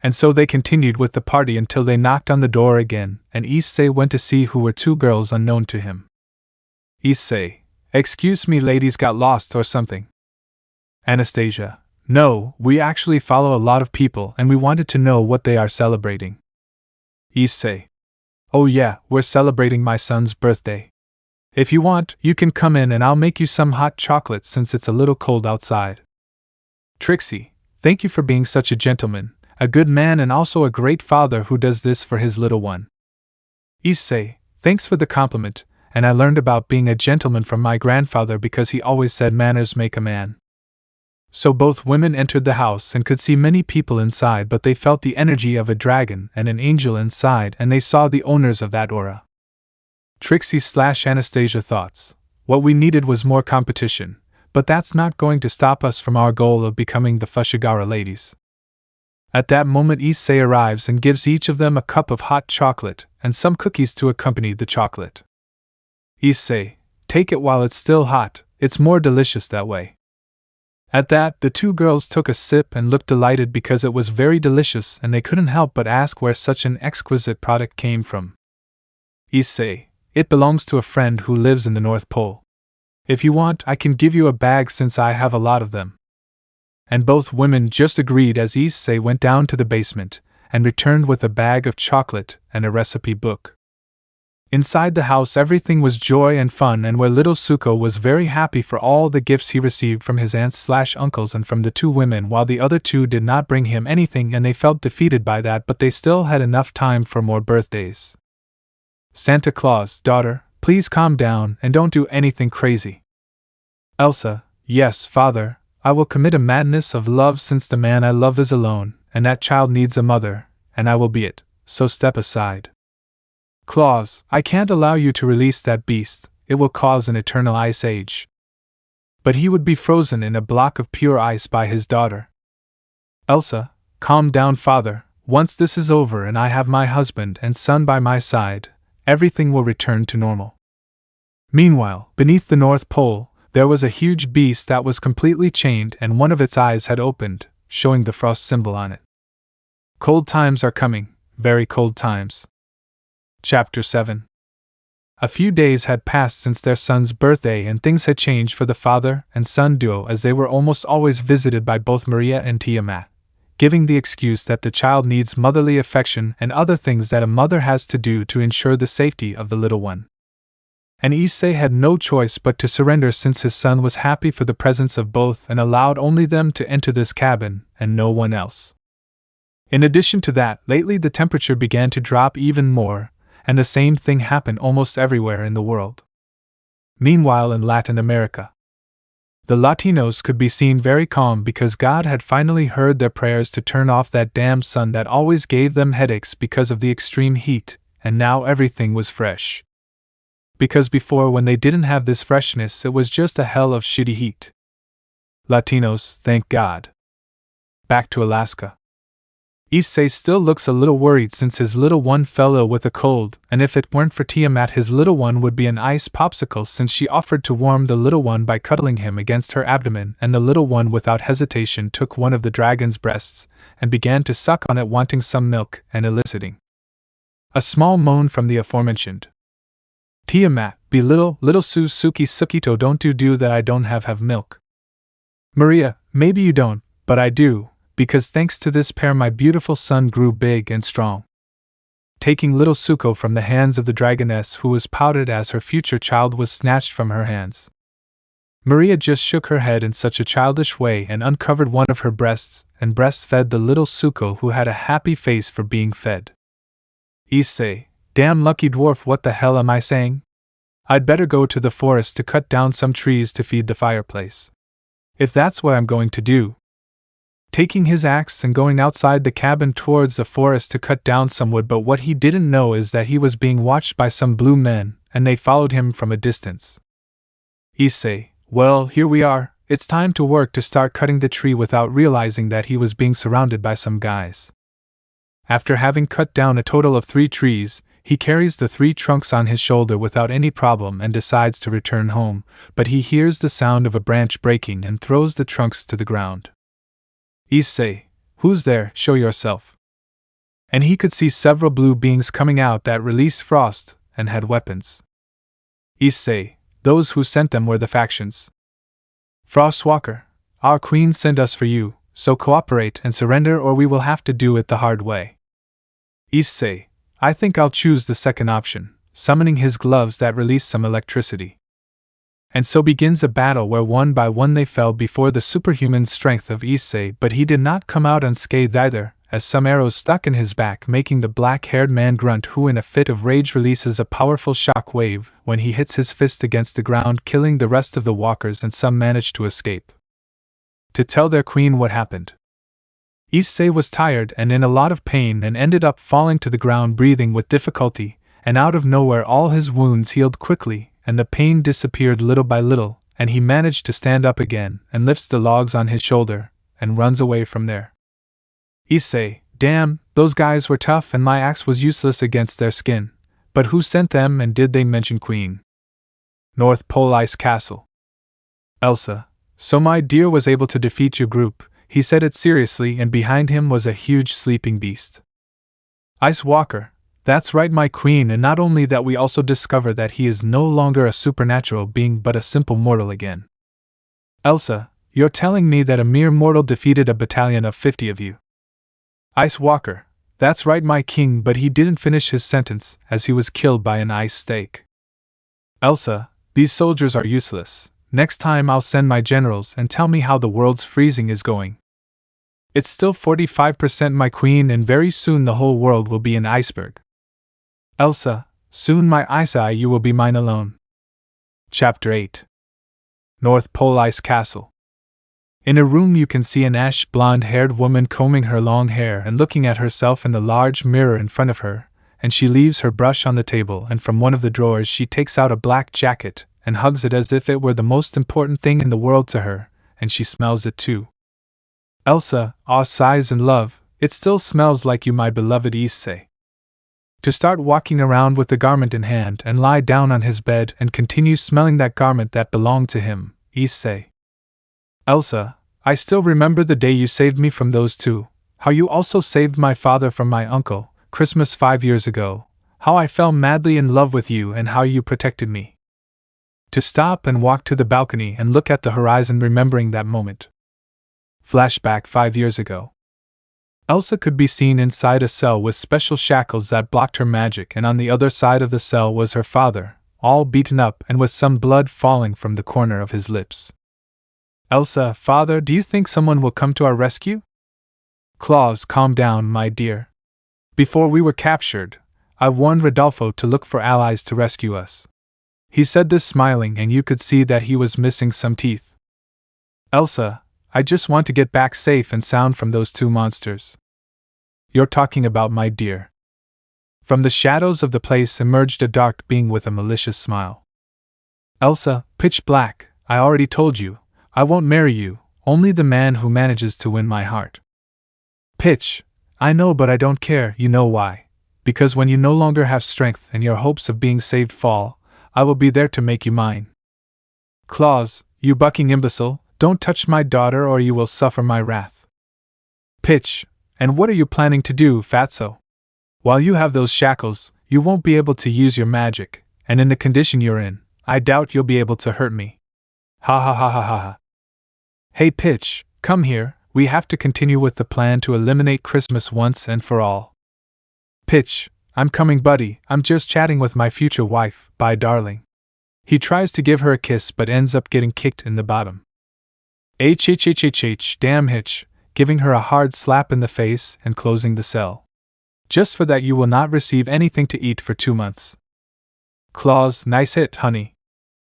And so they continued with the party until they knocked on the door again, and Issei went to see who were 2 girls unknown to him. Issei, excuse me, ladies got lost or something. Anastasia, no, we actually follow a lot of people and we wanted to know what they are celebrating. Issei, oh yeah, we're celebrating my son's birthday. If you want, you can come in and I'll make you some hot chocolate since it's a little cold outside. Trixie, thank you for being such a gentleman, a good man and also a great father who does this for his little one. Issei, thanks for the compliment, and I learned about being a gentleman from my grandfather because he always said manners make a man. So both women entered the house and could see many people inside, but they felt the energy of a dragon and an angel inside, and they saw the owners of that aura. Trixie/Anastasia thoughts, what we needed was more competition, but that's not going to stop us from our goal of becoming the Fushiguro ladies. At that moment Issei arrives and gives each of them a cup of hot chocolate and some cookies to accompany the chocolate. Issei, take it while it's still hot, it's more delicious that way. At that, the 2 girls took a sip and looked delighted because it was very delicious and they couldn't help but ask where such an exquisite product came from. Issei, it belongs to a friend who lives in the North Pole. If you want, I can give you a bag since I have a lot of them. And both women just agreed as Issei went down to the basement and returned with a bag of chocolate and a recipe book. Inside the house everything was joy and fun, and where little Suko was very happy for all the gifts he received from his aunts/uncles and from the 2 women, while the other 2 did not bring him anything and they felt defeated by that, but they still had enough time for more birthdays. Santa Claus, daughter, please calm down and don't do anything crazy. Elsa, yes, father, I will commit a madness of love since the man I love is alone, and that child needs a mother, and I will be it, so step aside. Claus, I can't allow you to release that beast, it will cause an eternal ice age. But he would be frozen in a block of pure ice by his daughter. Elsa, calm down father, once this is over and I have my husband and son by my side, everything will return to normal. Meanwhile, beneath the North Pole, there was a huge beast that was completely chained and one of its eyes had opened, showing the frost symbol on it. Cold times are coming, very cold times. Chapter 7. A few days had passed since their son's birthday and things had changed for the father and son duo as they were almost always visited by both Maria and Tiamat, giving the excuse that the child needs motherly affection and other things that a mother has to do to ensure the safety of the little one. And Issei had no choice but to surrender since his son was happy for the presence of both and allowed only them to enter this cabin and no one else. In addition to that, lately the temperature began to drop even more, and the same thing happened almost everywhere in the world. Meanwhile, in Latin America, the Latinos could be seen very calm because God had finally heard their prayers to turn off that damn sun that always gave them headaches because of the extreme heat, and now everything was fresh. Because before, when they didn't have this freshness, it was just a hell of shitty heat. Latinos, thank God. Back to Alaska. Issei still looks a little worried since his little one fell ill with a cold, and if it weren't for Tiamat, his little one would be an ice popsicle since she offered to warm the little one by cuddling him against her abdomen, and the little one without hesitation took one of the dragon's breasts and began to suck on it, wanting some milk and eliciting a small moan from the aforementioned. Tiamat, be little Suki Sukito, don't do that, I don't have milk. Maria, maybe you don't, but I do, because thanks to this pair my beautiful son grew big and strong. Taking little Suko from the hands of the dragoness who was pouted as her future child was snatched from her hands. Maria just shook her head in such a childish way and uncovered one of her breasts and breastfed the little Suko, who had a happy face for being fed. Issei, damn lucky dwarf, what the hell am I saying? I'd better go to the forest to cut down some trees to feed the fireplace. If that's what I'm going to do. Taking his axe and going outside the cabin towards the forest to cut down some wood, but what he didn't know is that he was being watched by some blue men, and they followed him from a distance. Issei, well, here we are, it's time to work, to start cutting the tree without realizing that he was being surrounded by some guys. After having cut down a total of 3 trees, he carries the 3 trunks on his shoulder without any problem and decides to return home, but he hears the sound of a branch breaking and throws the trunks to the ground. Issei, who's there? Show yourself. And he could see several blue beings coming out that released frost and had weapons. Issei, those who sent them were the factions. Frostwalker, our queen sent us for you, so cooperate and surrender or we will have to do it the hard way. Issei, I think I'll choose the second option, summoning his gloves that release some electricity. And so begins a battle where one by one they fell before the superhuman strength of Issei, but he did not come out unscathed either, as some arrows stuck in his back, making the black-haired man grunt, who in a fit of rage releases a powerful shock wave when he hits his fist against the ground, killing the rest of the walkers, and some managed to escape. To tell their queen what happened. Issei was tired and in a lot of pain and ended up falling to the ground, breathing with difficulty, and out of nowhere all his wounds healed quickly, and the pain disappeared little by little, and he managed to stand up again and lifts the logs on his shoulder and runs away from there. Issei, damn, those guys were tough and my axe was useless against their skin, but who sent them and did they mention Queen? North Pole Ice Castle. Elsa, so my dear was able to defeat your group, he said it seriously, and behind him was a huge sleeping beast. Ice Walker, that's right, my queen, and not only that, we also discover that he is no longer a supernatural being but a simple mortal again. Elsa, you're telling me that a mere mortal defeated a battalion of 50 of you? Ice Walker, that's right, my king, but he didn't finish his sentence as he was killed by an ice stake. Elsa, these soldiers are useless. Next time I'll send my generals and tell me how the world's freezing is going. It's still 45%, my queen, and very soon the whole world will be an iceberg. Elsa, soon my Issei, you will be mine alone. Chapter 8. North Pole Ice Castle. In a room you can see an ash blonde-haired woman combing her long hair and looking at herself in the large mirror in front of her, and she leaves her brush on the table, and from one of the drawers she takes out a black jacket and hugs it as if it were the most important thing in the world to her, and she smells it too. Elsa, sighs in love, it still smells like you, my beloved Issei. To start walking around with the garment in hand and lie down on his bed and continue smelling that garment that belonged to him, Issei. Elsa, I still remember the day you saved me from those two, how you also saved my father from my uncle, Christmas 5 years ago, How I fell madly in love with you and how you protected me. To stop and walk to the balcony and look at the horizon, remembering that moment. Flashback 5 years ago. Elsa could be seen inside a cell with special shackles that blocked her magic, and on the other side of the cell was her father, all beaten up and with some blood falling from the corner of his lips. Elsa, father, do you think someone will come to our rescue? Claus, calm down, my dear. Before we were captured, I warned Rodolfo to look for allies to rescue us. He said this smiling, and you could see that he was missing some teeth. Elsa, I just want to get back safe and sound from those two monsters. You're talking about my dear. From the shadows of the place emerged a dark being with a malicious smile. Elsa, pitch black, I already told you, I won't marry you, only the man who manages to win my heart. Pitch, I know, but I don't care, you know why. Because when you no longer have strength and your hopes of being saved fall, I will be there to make you mine. Claus, you bucking imbecile, don't touch my daughter or you will suffer my wrath. Pitch, and what are you planning to do, Fatso? While you have those shackles, you won't be able to use your magic, and in the condition you're in, I doubt you'll be able to hurt me. Ha ha ha ha ha ha. Hey Pitch, come here, we have to continue with the plan to eliminate Christmas once and for all. Pitch, I'm coming buddy, I'm just chatting with my future wife, bye darling. He tries to give her a kiss but ends up getting kicked in the bottom. Damn Hitch, giving her a hard slap in the face and closing the cell. Just for that you will not receive anything to eat for 2 months. Claus, nice hit, honey.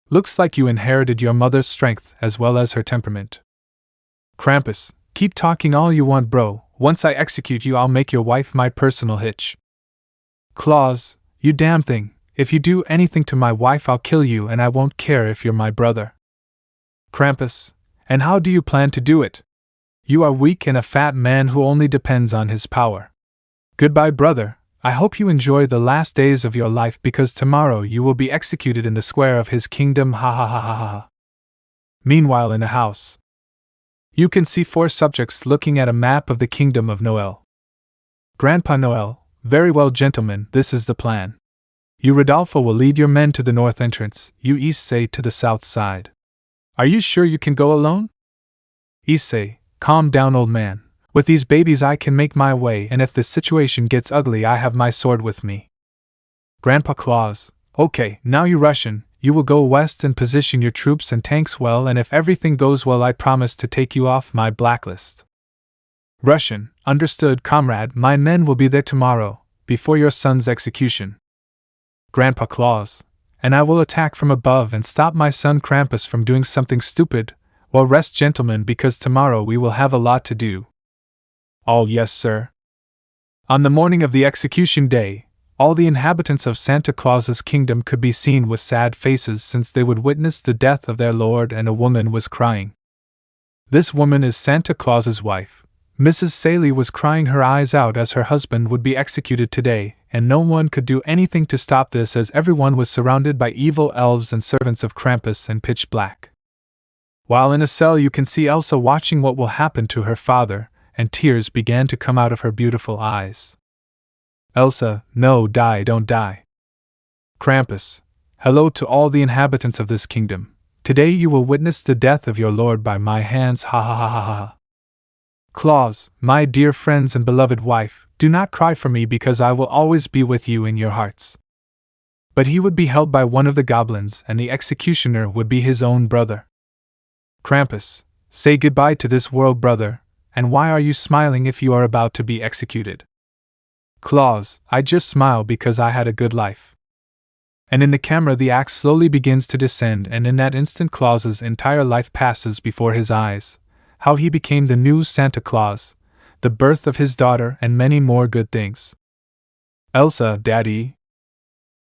Looks like you inherited your mother's strength as well as her temperament. Krampus, keep talking all you want bro, once I execute you I'll make your wife my personal hitch. Claus, you damn thing, if you do anything to my wife I'll kill you and I won't care if you're my brother. Krampus, and how do you plan to do it? You are weak and a fat man who only depends on his power. Goodbye brother, I hope you enjoy the last days of your life because tomorrow you will be executed in the square of his kingdom, ha ha ha ha ha. Meanwhile in a house. You can see 4 subjects looking at a map of the kingdom of Noel. Grandpa Noel, very well gentlemen, this is the plan. You Rodolfo will lead your men to the north entrance, you Issei to the south side. Are you sure you can go alone? Issei, calm down old man. With these babies I can make my way, and if the situation gets ugly I have my sword with me. Grandpa Claus, okay, now you Russian, you will go west and position your troops and tanks well, and if everything goes well I promise to take you off my blacklist. Russian, understood comrade, my men will be there tomorrow, before your son's execution. Grandpa Claus, and I will attack from above and stop my son Krampus from doing something stupid. Well rest gentlemen because tomorrow we will have a lot to do. Oh yes sir. On the morning of the execution day, all the inhabitants of Santa Claus's kingdom could be seen with sad faces since they would witness the death of their lord, and a woman was crying. This woman is Santa Claus's wife. Mrs. Saley was crying her eyes out as her husband would be executed today, and no one could do anything to stop this as everyone was surrounded by evil elves and servants of Krampus and pitch black. While in a cell you can see Elsa watching what will happen to her father, and tears began to come out of her beautiful eyes. Elsa, no, don't die. Krampus, hello to all the inhabitants of this kingdom. Today you will witness the death of your lord by my hands, ha ha ha ha ha. Claus, my dear friends and beloved wife, do not cry for me because I will always be with you in your hearts. But he would be held by one of the goblins, and the executioner would be his own brother. Krampus, say goodbye to this world, brother, and why are you smiling if you are about to be executed? Claus, I just smile because I had a good life. And in the camera the axe slowly begins to descend, and in that instant Claus's entire life passes before his eyes. How he became the new Santa Claus, the birth of his daughter, and many more good things. Elsa, Daddy.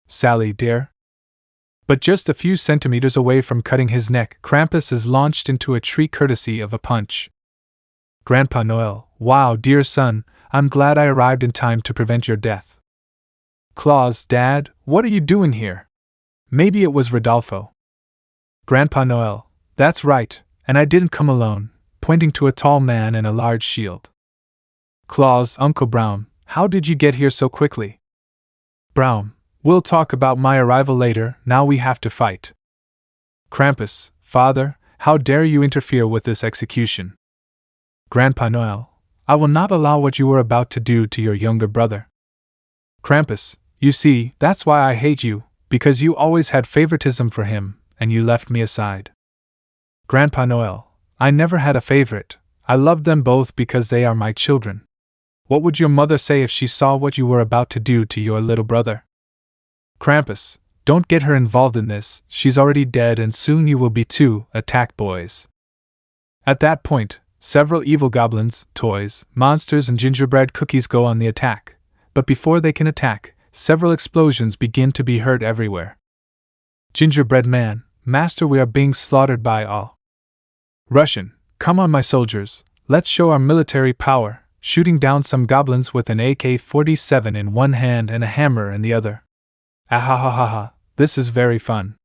Sally, dear. But just a few centimeters away from cutting his neck, Krampus is launched into a tree courtesy of a punch. Grandpa Noel, wow, dear son, I'm glad I arrived in time to prevent your death. Claus, Dad, what are you doing here? Maybe it was Rodolfo. Grandpa Noel, that's right, and I didn't come alone, pointing to a tall man and a large shield. Claus, Uncle Brown, how did you get here so quickly? Brown, We'll talk about my arrival later, now we have to fight. Krampus, father, how dare you interfere with this execution? Grandpa Noel, I will not allow what you were about to do to your younger brother. Krampus, you see, that's why I hate you, because you always had favoritism for him, and you left me aside. Grandpa Noel, I never had a favorite, I loved them both because they are my children. What would your mother say if she saw what you were about to do to your little brother? Krampus, don't get her involved in this, she's already dead and soon you will be too, attack boys. At that point, several evil goblins, toys, monsters and gingerbread cookies go on the attack, but before they can attack, several explosions begin to be heard everywhere. Gingerbread man, master, we are being slaughtered by all. Russian, come on my soldiers, let's show our military power, shooting down some goblins with an AK-47 in one hand and a hammer in the other. Ahahaha, this is very fun.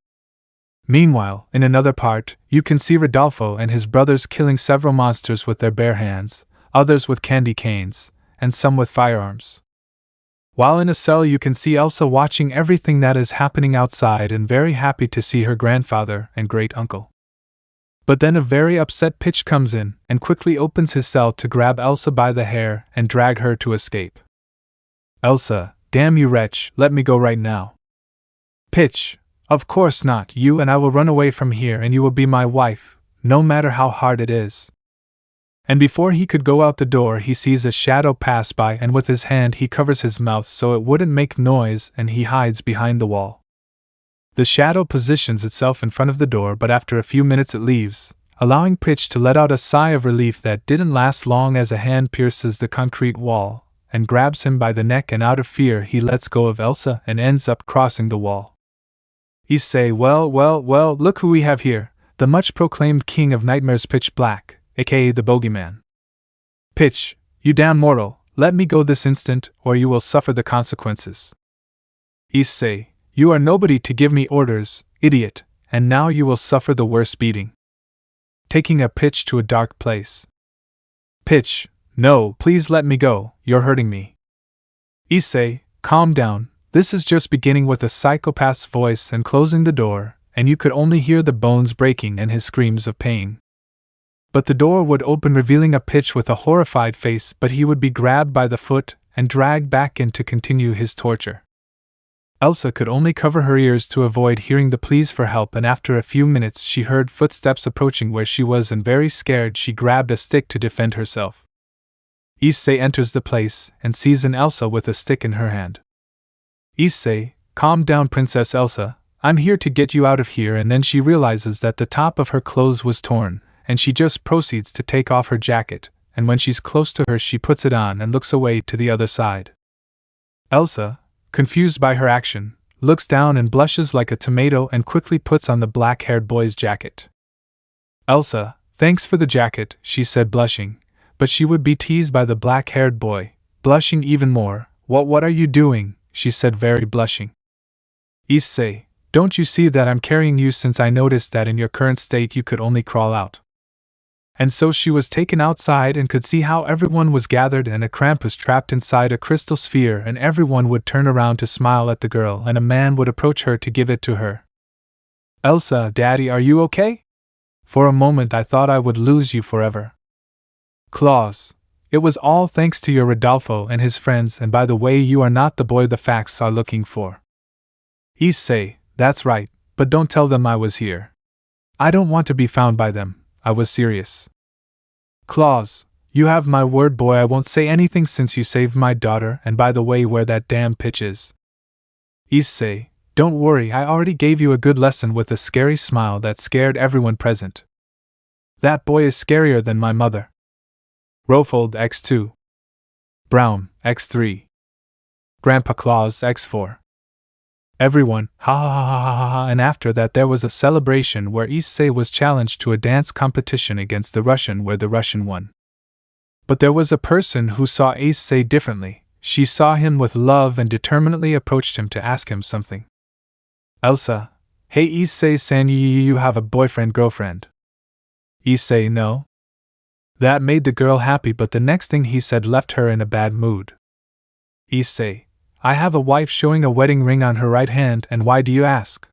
Meanwhile, in another part, you can see Rodolfo and his brothers killing several monsters with their bare hands, others with candy canes, and some with firearms. While in a cell you can see Elsa watching everything that is happening outside and very happy to see her grandfather and great-uncle. But then a very upset Pitch comes in and quickly opens his cell to grab Elsa by the hair and drag her to escape. Elsa, damn you wretch, let me go right now. Pitch, of course not, you and I will run away from here and you will be my wife, no matter how hard it is. And before he could go out the door he sees a shadow pass by and with his hand he covers his mouth so it wouldn't make noise and he hides behind the wall. The shadow positions itself in front of the door but after a few minutes it leaves, allowing Pitch to let out a sigh of relief that didn't last long as a hand pierces the concrete wall and grabs him by the neck and out of fear he lets go of Elsa and ends up crossing the wall. Issei, well, look who we have here, the much-proclaimed king of nightmares Pitch Black, aka the Bogeyman. Pitch, you damn mortal, let me go this instant or you will suffer the consequences. Issei, you are nobody to give me orders, idiot, and now you will suffer the worst beating. Taking a Pitch to a dark place. Pitch, no, please let me go, you're hurting me. Issei, calm down, this is just beginning with a psychopath's voice and closing the door, and you could only hear the bones breaking and his screams of pain. But the door would open revealing a Pitch with a horrified face but he would be grabbed by the foot and dragged back in to continue his torture. Elsa could only cover her ears to avoid hearing the pleas for help and after a few minutes she heard footsteps approaching where she was and very scared she grabbed a stick to defend herself. Issei enters the place and sees an Elsa with a stick in her hand. Issei, calm down Princess Elsa, I'm here to get you out of here and then she realizes that the top of her clothes was torn, and she just proceeds to take off her jacket, and when she's close to her she puts it on and looks away to the other side. Elsa, confused by her action, looks down and blushes like a tomato and quickly puts on the black-haired boy's jacket. Elsa, thanks for the jacket, she said blushing, but she would be teased by the black-haired boy, blushing even more. What are you doing? She said very blushing. Issei, don't you see that I'm carrying you since I noticed that in your current state you could only crawl out? And so she was taken outside and could see how everyone was gathered and a Krampus trapped inside a crystal sphere and everyone would turn around to smile at the girl and a man would approach her to give it to her. Elsa, Daddy, are you okay? For a moment I thought I would lose you forever. Claus. It was all thanks to your Rodolfo and his friends and by the way you are not the boy the facts are looking for. Issei, that's right, but don't tell them I was here. I don't want to be found by them, I was serious. Claus, you have my word boy I won't say anything since you saved my daughter and by the way where that damn Pitch is. Issei, don't worry I already gave you a good lesson with a scary smile that scared everyone present. That boy is scarier than my mother. Rofold X2. Brown X3. Grandpa Claus X4. Everyone, ha ha ha ha ha ha, and after that there was a celebration where Issei was challenged to a dance competition against the Russian where the Russian won. But there was a person who saw Issei differently, she saw him with love and determinedly approached him to ask him something. Elsa, hey Issei-san, you have a boyfriend-girlfriend? Issei, no. That made the girl happy but the next thing he said left her in a bad mood. Issei, I have a wife showing a wedding ring on her right hand, and why do you ask?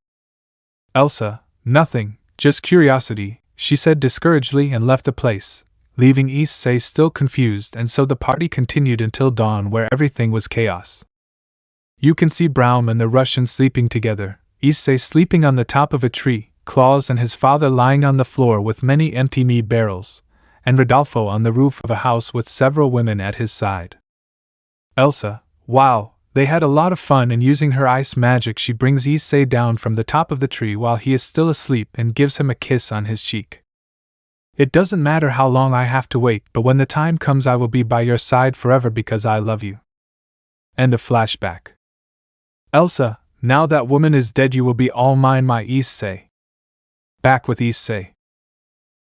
Elsa, nothing, just curiosity, she said discouragedly and left the place, leaving Issei still confused, and so the party continued until dawn where everything was chaos. You can see Braum and the Russian sleeping together, Issei sleeping on the top of a tree, Claus and his father lying on the floor with many empty mead barrels, and Rodolfo on the roof of a house with several women at his side. Elsa, wow, they had a lot of fun, and using her ice magic she brings Issei down from the top of the tree while he is still asleep and gives him a kiss on his cheek. It doesn't matter how long I have to wait, but when the time comes I will be by your side forever because I love you. End of flashback. Elsa, now that woman is dead, you will be all mine, my Issei. Back with Issei.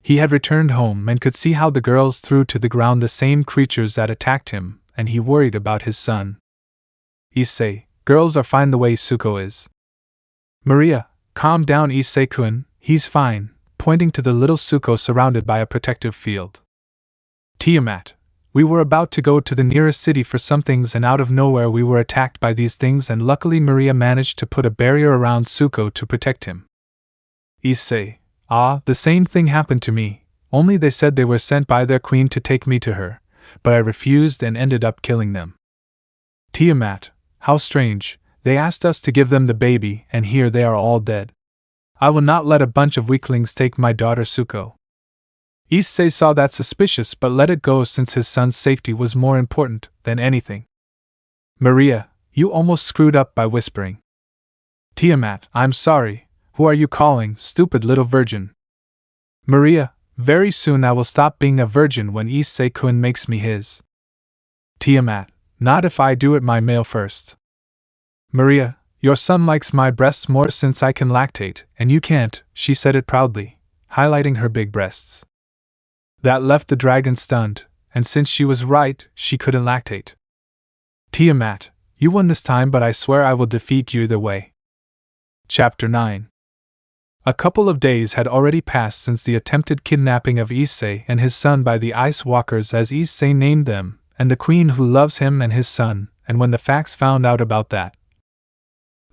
He had returned home and could see how the girls threw to the ground the same creatures that attacked him, and he worried about his son. Issei, girls are fine the way Suko is. Maria, calm down Issei-kun, he's fine, pointing to the little Suko surrounded by a protective field. Tiamat, we were about to go to the nearest city for some things, and out of nowhere we were attacked by these things, and luckily Maria managed to put a barrier around Suko to protect him. Issei, the same thing happened to me, only they said they were sent by their queen to take me to her, but I refused and ended up killing them. Tiamat, how strange, they asked us to give them the baby, and here they are all dead. I will not let a bunch of weaklings take my daughter Suko. Issei saw that suspicious but let it go since his son's safety was more important than anything. Maria, you almost screwed up by whispering. Tiamat, I'm sorry, who are you calling, stupid little virgin? Maria, very soon I will stop being a virgin when Issei-kun makes me his. Tiamat, not if I do it my male first. Maria, your son likes my breasts more since I can lactate, and you can't, she said it proudly, highlighting her big breasts. That left the dragon stunned, and since she was right, she couldn't lactate. Tiamat, you won this time, but I swear I will defeat you either way. Chapter 9. A couple of days had already passed since the attempted kidnapping of Issei and his son by the Ice Walkers, as Issei named them, and the queen who loves him and his son, and when the facts found out about that.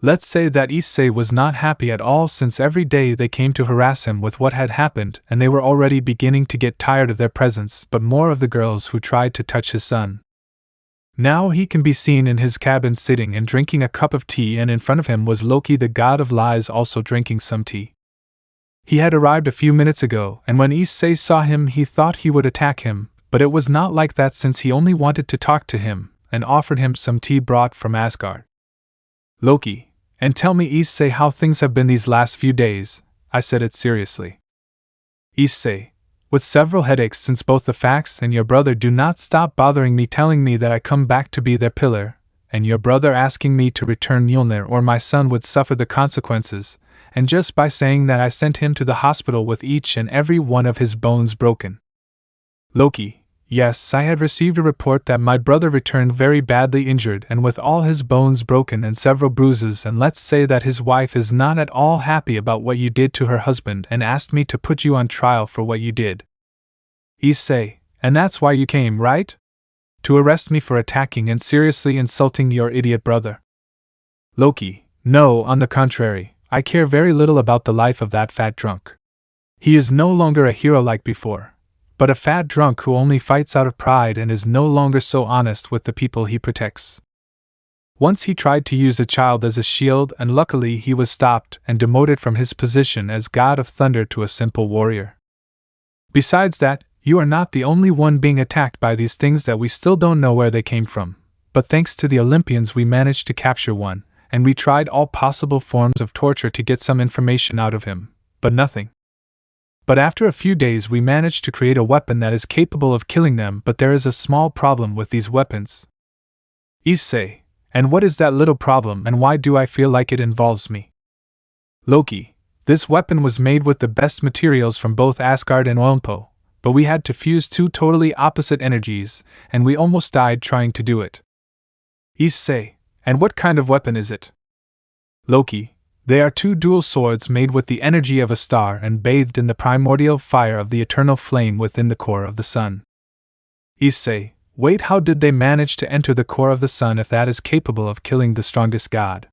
Let's say that Issei was not happy at all, since every day they came to harass him with what had happened, and they were already beginning to get tired of their presence, but more of the girls who tried to touch his son. Now he can be seen in his cabin sitting and drinking a cup of tea, and in front of him was Loki, the god of lies, also drinking some tea. He had arrived a few minutes ago, and when Issei saw him he thought he would attack him, but it was not like that since he only wanted to talk to him, and offered him some tea brought from Asgard. Loki, and tell me Issei how things have been these last few days, I said it seriously. Issei, with several headaches since both the facts and your brother do not stop bothering me, telling me that I come back to be their pillar, and your brother asking me to return Mjolnir or my son would suffer the consequences, and just by saying that I sent him to the hospital with each and every one of his bones broken. Loki, yes, I had received a report that my brother returned very badly injured and with all his bones broken and several bruises, and let's say that his wife is not at all happy about what you did to her husband and asked me to put you on trial for what you did. Issei, and that's why you came, right? To arrest me for attacking and seriously insulting your idiot brother. Loki, no, on the contrary, I care very little about the life of that fat drunk. He is no longer a hero like before, but a fat drunk who only fights out of pride and is no longer so honest with the people he protects. Once he tried to use a child as a shield, and luckily he was stopped and demoted from his position as God of Thunder to a simple warrior. Besides that, you are not the only one being attacked by these things that we still don't know where they came from, but thanks to the Olympians we managed to capture one, and we tried all possible forms of torture to get some information out of him, but nothing. But after a few days we managed to create a weapon that is capable of killing them, but there is a small problem with these weapons. Issei, and what is that little problem, and why do I feel like it involves me? Loki, this weapon was made with the best materials from both Asgard and Olympus, but we had to fuse two totally opposite energies, and we almost died trying to do it. Issei, and what kind of weapon is it? Loki, they are two dual swords made with the energy of a star and bathed in the primordial fire of the eternal flame within the core of the sun. Issei, wait, how did they manage to enter the core of the sun if that is capable of killing the strongest god?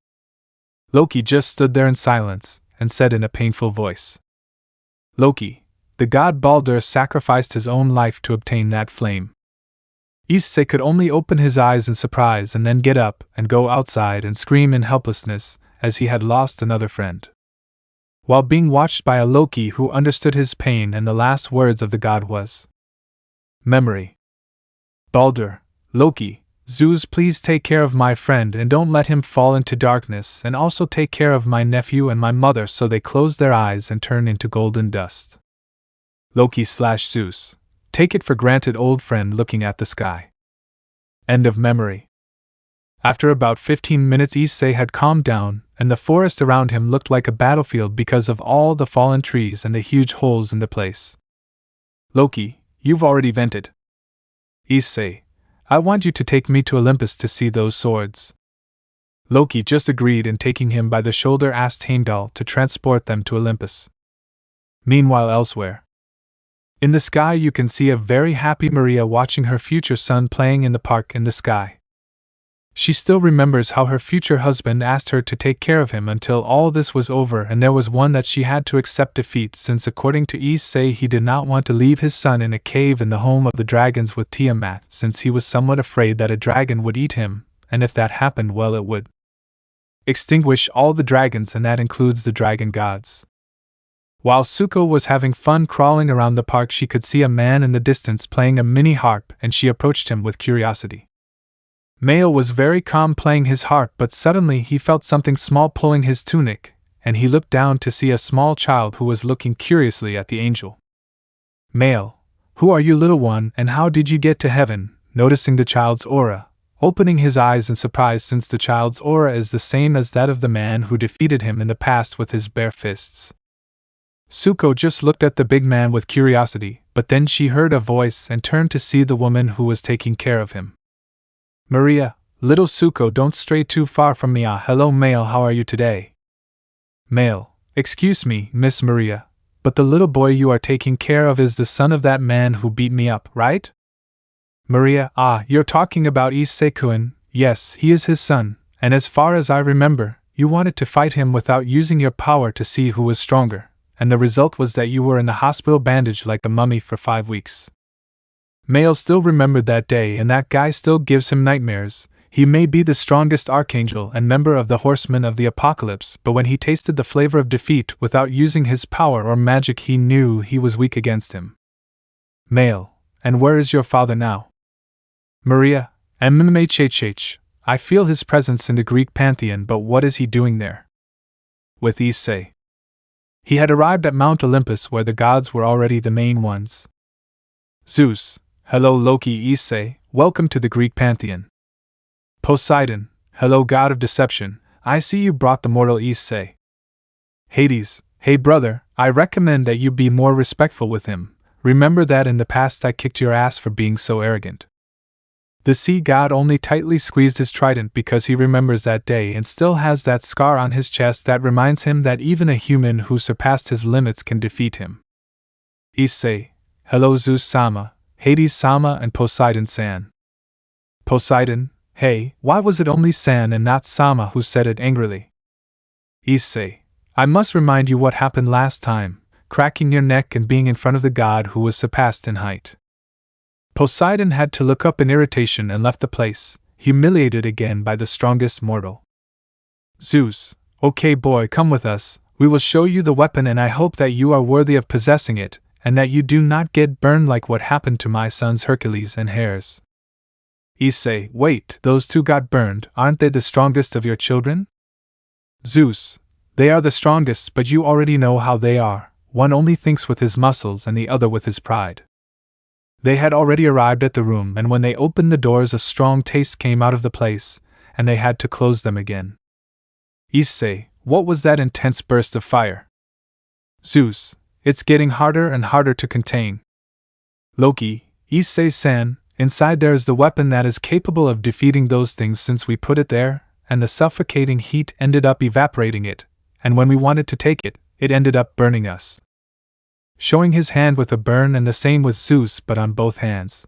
Loki just stood there in silence, and said in a painful voice. Loki, the god Baldur sacrificed his own life to obtain that flame. Issei could only open his eyes in surprise and then get up and go outside and scream in helplessness, as he had lost another friend. While being watched by a Loki who understood his pain, and the last words of the god was, "Memory. Baldur, Loki, Zeus, please take care of my friend and don't let him fall into darkness, and also take care of my nephew and my mother." So they closed their eyes and turned into golden dust. Loki/Zeus, take it for granted, old friend, looking at the sky. End of memory. After about 15 minutes, Issei had calmed down, and the forest around him looked like a battlefield because of all the fallen trees and the huge holes in the place. Loki, you've already vented. Issei, I want you to take me to Olympus to see those swords. Loki just agreed, and taking him by the shoulder asked Heimdall to transport them to Olympus. Meanwhile, elsewhere in the sky, you can see a very happy Maria watching her future son playing in the park in the sky. She still remembers how her future husband asked her to take care of him until all this was over, and there was one that she had to accept defeat, since according to Issei he did not want to leave his son in a cave in the home of the dragons with Tiamat, since he was somewhat afraid that a dragon would eat him, and if that happened, well, it would extinguish all the dragons, and that includes the dragon gods. While Suko was having fun crawling around the park, she could see a man in the distance playing a mini harp, and she approached him with curiosity. Mael was very calm playing his harp, but suddenly he felt something small pulling his tunic, and he looked down to see a small child who was looking curiously at the angel. Mael, who are you, little one, and how did you get to heaven? Noticing the child's aura, opening his eyes in surprise, since the child's aura is the same as that of the man who defeated him in the past with his bare fists. Suko just looked at the big man with curiosity, but then she heard a voice and turned to see the woman who was taking care of him. Maria, little Suko, don't stray too far from me. Hello, Mael, how are you today? Mael, excuse me, Miss Maria, but the little boy you are taking care of is the son of that man who beat me up, right? Maria, you're talking about Issei-kun. Yes, he is his son, and as far as I remember, you wanted to fight him without using your power to see who was stronger, and the result was that you were in the hospital bandaged like a mummy for 5 weeks. Mael still remembered that day, and that guy still gives him nightmares. He may be the strongest archangel and member of the Horsemen of the Apocalypse, but when he tasted the flavor of defeat without using his power or magic, he knew he was weak against him. Mael, and where is your father now? Maria, mmhhh, I feel his presence in the Greek pantheon, but what is he doing there? With Issei. He had arrived at Mount Olympus, where the gods were already the main ones. Zeus, hello Loki. Issei, welcome to the Greek pantheon. Poseidon, hello god of deception, I see you brought the mortal Issei. Hades, hey brother, I recommend that you be more respectful with him. Remember that in the past I kicked your ass for being so arrogant. The sea god only tightly squeezed his trident because he remembers that day and still has that scar on his chest that reminds him that even a human who surpassed his limits can defeat him. Issei, hello Zeus-sama, Hades-sama, and Poseidon-san. Poseidon, hey, why was it only San and not Sama who said it angrily? Issei, I must remind you what happened last time, cracking your neck and being in front of the god who was surpassed in height. Poseidon had to look up in irritation and left the place, humiliated again by the strongest mortal. Zeus, okay boy, come with us, we will show you the weapon, and I hope that you are worthy of possessing it, and that you do not get burned like what happened to my sons Hercules and Hera. Issei, wait, those two got burned, aren't they the strongest of your children? Zeus, they are the strongest, but you already know how they are, one only thinks with his muscles and the other with his pride. They had already arrived at the room, and when they opened the doors a strong taste came out of the place, and they had to close them again. Issei, what was that intense burst of fire? Zeus, it's getting harder and harder to contain. Loki, Issei-san, inside there is the weapon that is capable of defeating those things, since we put it there, and the suffocating heat ended up evaporating it, and when we wanted to take it, it ended up burning us. Showing his hand with a burn, and the same with Zeus, but on both hands.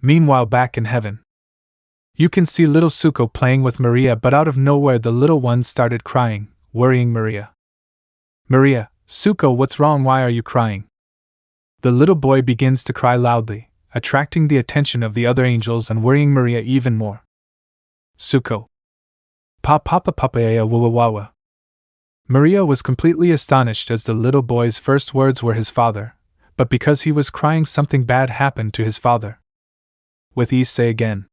Meanwhile, back in heaven, you can see little Suko playing with Maria, but out of nowhere the little one started crying, worrying Maria. Maria, Suko, what's wrong? Why are you crying? The little boy begins to cry loudly, attracting the attention of the other angels and worrying Maria even more. Suko. Papa wawa. Maria was completely astonished as the little boy's first words were his father, but because he was crying something bad happened to his father. With Issei again.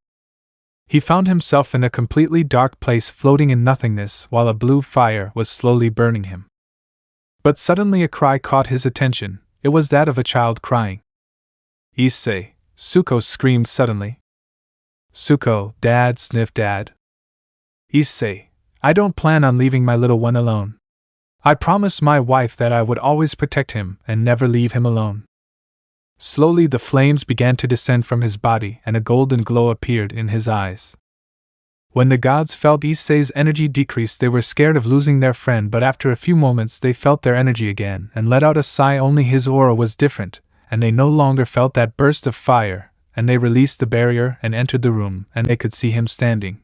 He found himself in a completely dark place floating in nothingness while a blue fire was slowly burning him. But suddenly a cry caught his attention. It was that of a child crying. Issei, Suko screamed suddenly. Suko, Dad, sniffed Dad. Issei, I don't plan on leaving my little one alone. I promised my wife that I would always protect him and never leave him alone. Slowly the flames began to descend from his body and a golden glow appeared in his eyes. When the gods felt Issei's energy decrease, they were scared of losing their friend, but after a few moments they felt their energy again and let out a sigh. Only his aura was different, and they no longer felt that burst of fire, and they released the barrier and entered the room, and they could see him standing.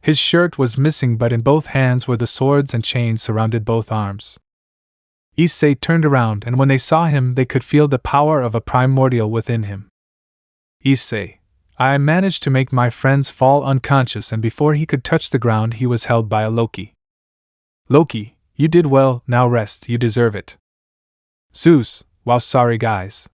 His shirt was missing, but in both hands were the swords and chains surrounded both arms. Issei turned around, and when they saw him they could feel the power of a primordial within him. Issei, I managed to make my friends fall unconscious, and before he could touch the ground he was held by a Loki. Loki, you did well, now rest, you deserve it. Zeus, wow, sorry guys.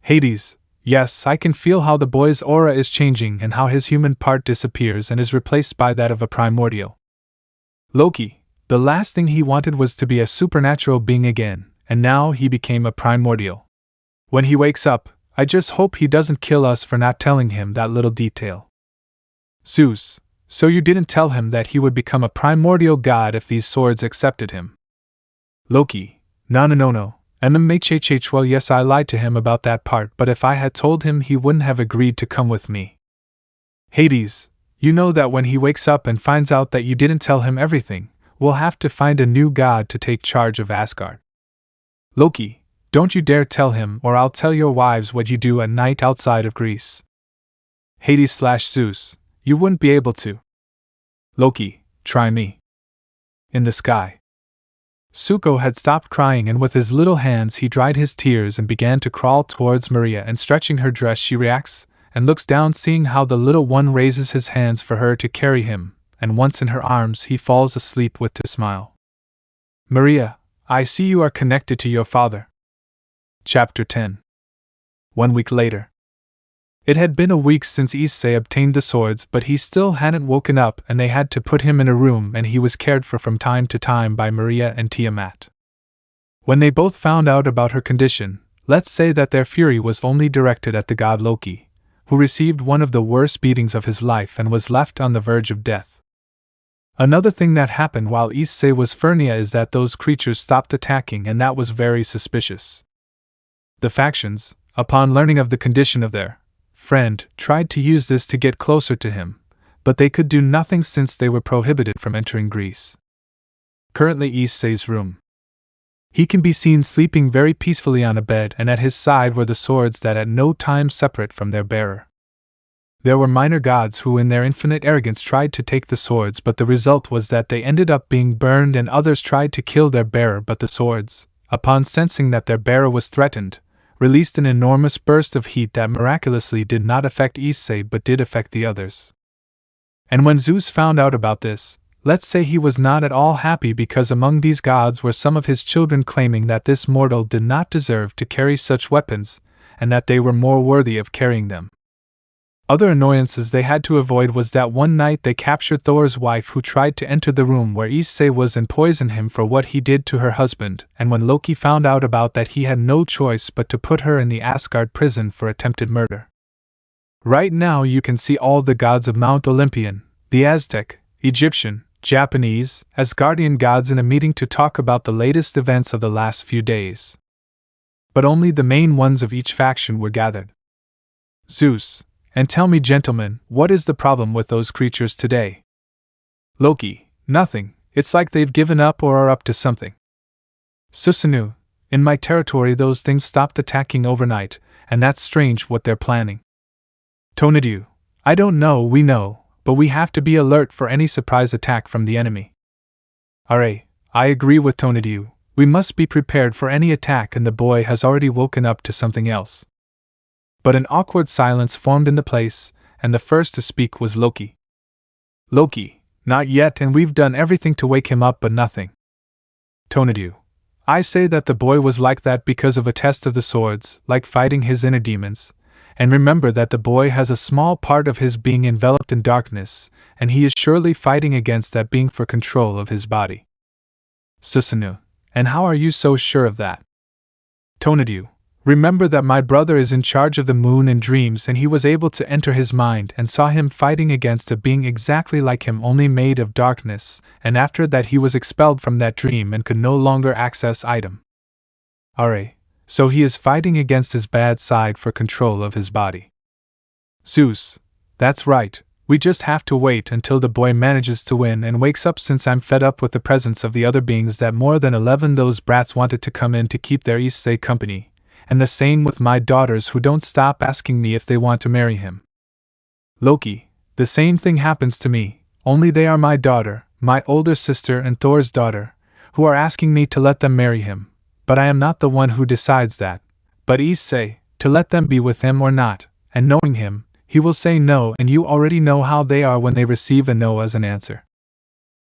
Hades, yes, I can feel how the boy's aura is changing and how his human part disappears and is replaced by that of a primordial. Loki, the last thing he wanted was to be a supernatural being again, and now he became a primordial. When he wakes up, I just hope he doesn't kill us for not telling him that little detail. Zeus, so you didn't tell him that he would become a primordial god if these swords accepted him? Loki, no. Well, yes, I lied to him about that part, but if I had told him, he wouldn't have agreed to come with me. Hades, you know that when he wakes up and finds out that you didn't tell him everything, we'll have to find a new god to take charge of Asgard. Loki, don't you dare tell him, or I'll tell your wives what you do at night outside of Greece. Hades/Zeus, you wouldn't be able to. Loki, try me. In the sky. Suko had stopped crying, and with his little hands he dried his tears and began to crawl towards Maria, and stretching her dress she reacts and looks down, seeing how the little one raises his hands for her to carry him, and once in her arms he falls asleep with a smile. Maria, I see you are connected to your father. Chapter 10. 1 week later. It had been a week since Issei obtained the swords, but he still hadn't woken up, and they had to put him in a room, and he was cared for from time to time by Maria and Tiamat. When they both found out about her condition, let's say that their fury was only directed at the god Loki, who received one of the worst beatings of his life and was left on the verge of death. Another thing that happened while Issei was Furnia is that those creatures stopped attacking, and that was very suspicious. The factions, upon learning of the condition of their friend, tried to use this to get closer to him, but they could do nothing since they were prohibited from entering Greece. Currently Issei's room. He can be seen sleeping very peacefully on a bed, and at his side were the swords that at no time separate from their bearer. There were minor gods who in their infinite arrogance tried to take the swords, but the result was that they ended up being burned, and others tried to kill their bearer, but the swords, upon sensing that their bearer was threatened, released an enormous burst of heat that miraculously did not affect Issei but did affect the others. And when Zeus found out about this, let's say he was not at all happy, because among these gods were some of his children claiming that this mortal did not deserve to carry such weapons, and that they were more worthy of carrying them. Other annoyances they had to avoid was that one night they captured Thor's wife, who tried to enter the room where Issei was and poison him for what he did to her husband, and when Loki found out about that, he had no choice but to put her in the Asgard prison for attempted murder. Right now you can see all the gods of Mount Olympian, the Aztec, Egyptian, Japanese, Asgardian gods in a meeting to talk about the latest events of the last few days. But only the main ones of each faction were gathered. Zeus: and tell me, gentlemen, what is the problem with those creatures today? Loki: nothing, it's like they've given up or are up to something. Susanoo: in my territory those things stopped attacking overnight, and that's strange what they're planning. Tonadu: I don't know, we know, but we have to be alert for any surprise attack from the enemy. Are, I agree with Tonadu, we must be prepared for any attack, and the boy has already woken up to something else. But an awkward silence formed in the place, and the first to speak was Loki. Loki: not yet, and we've done everything to wake him up but nothing. Tonadu: I say that the boy was like that because of a test of the swords, like fighting his inner demons, and remember that the boy has a small part of his being enveloped in darkness, and he is surely fighting against that being for control of his body. Susanoo: and how are you so sure of that? Tonadu: remember that my brother is in charge of the moon in dreams, and he was able to enter his mind and saw him fighting against a being exactly like him, only made of darkness, and after that he was expelled from that dream and could no longer access item. Are, so he is fighting against his bad side for control of his body. Zeus: that's right, we just have to wait until the boy manages to win and wakes up, since I'm fed up with the presence of the other beings that more than 11 those brats wanted to come in to keep their Issei company. And the same with my daughters, who don't stop asking me if they want to marry him. Loki: the same thing happens to me, only they are my daughter, my older sister and Thor's daughter, who are asking me to let them marry him, but I am not the one who decides that, but Issei, to let them be with him or not, and knowing him, he will say no, and you already know how they are when they receive a no as an answer.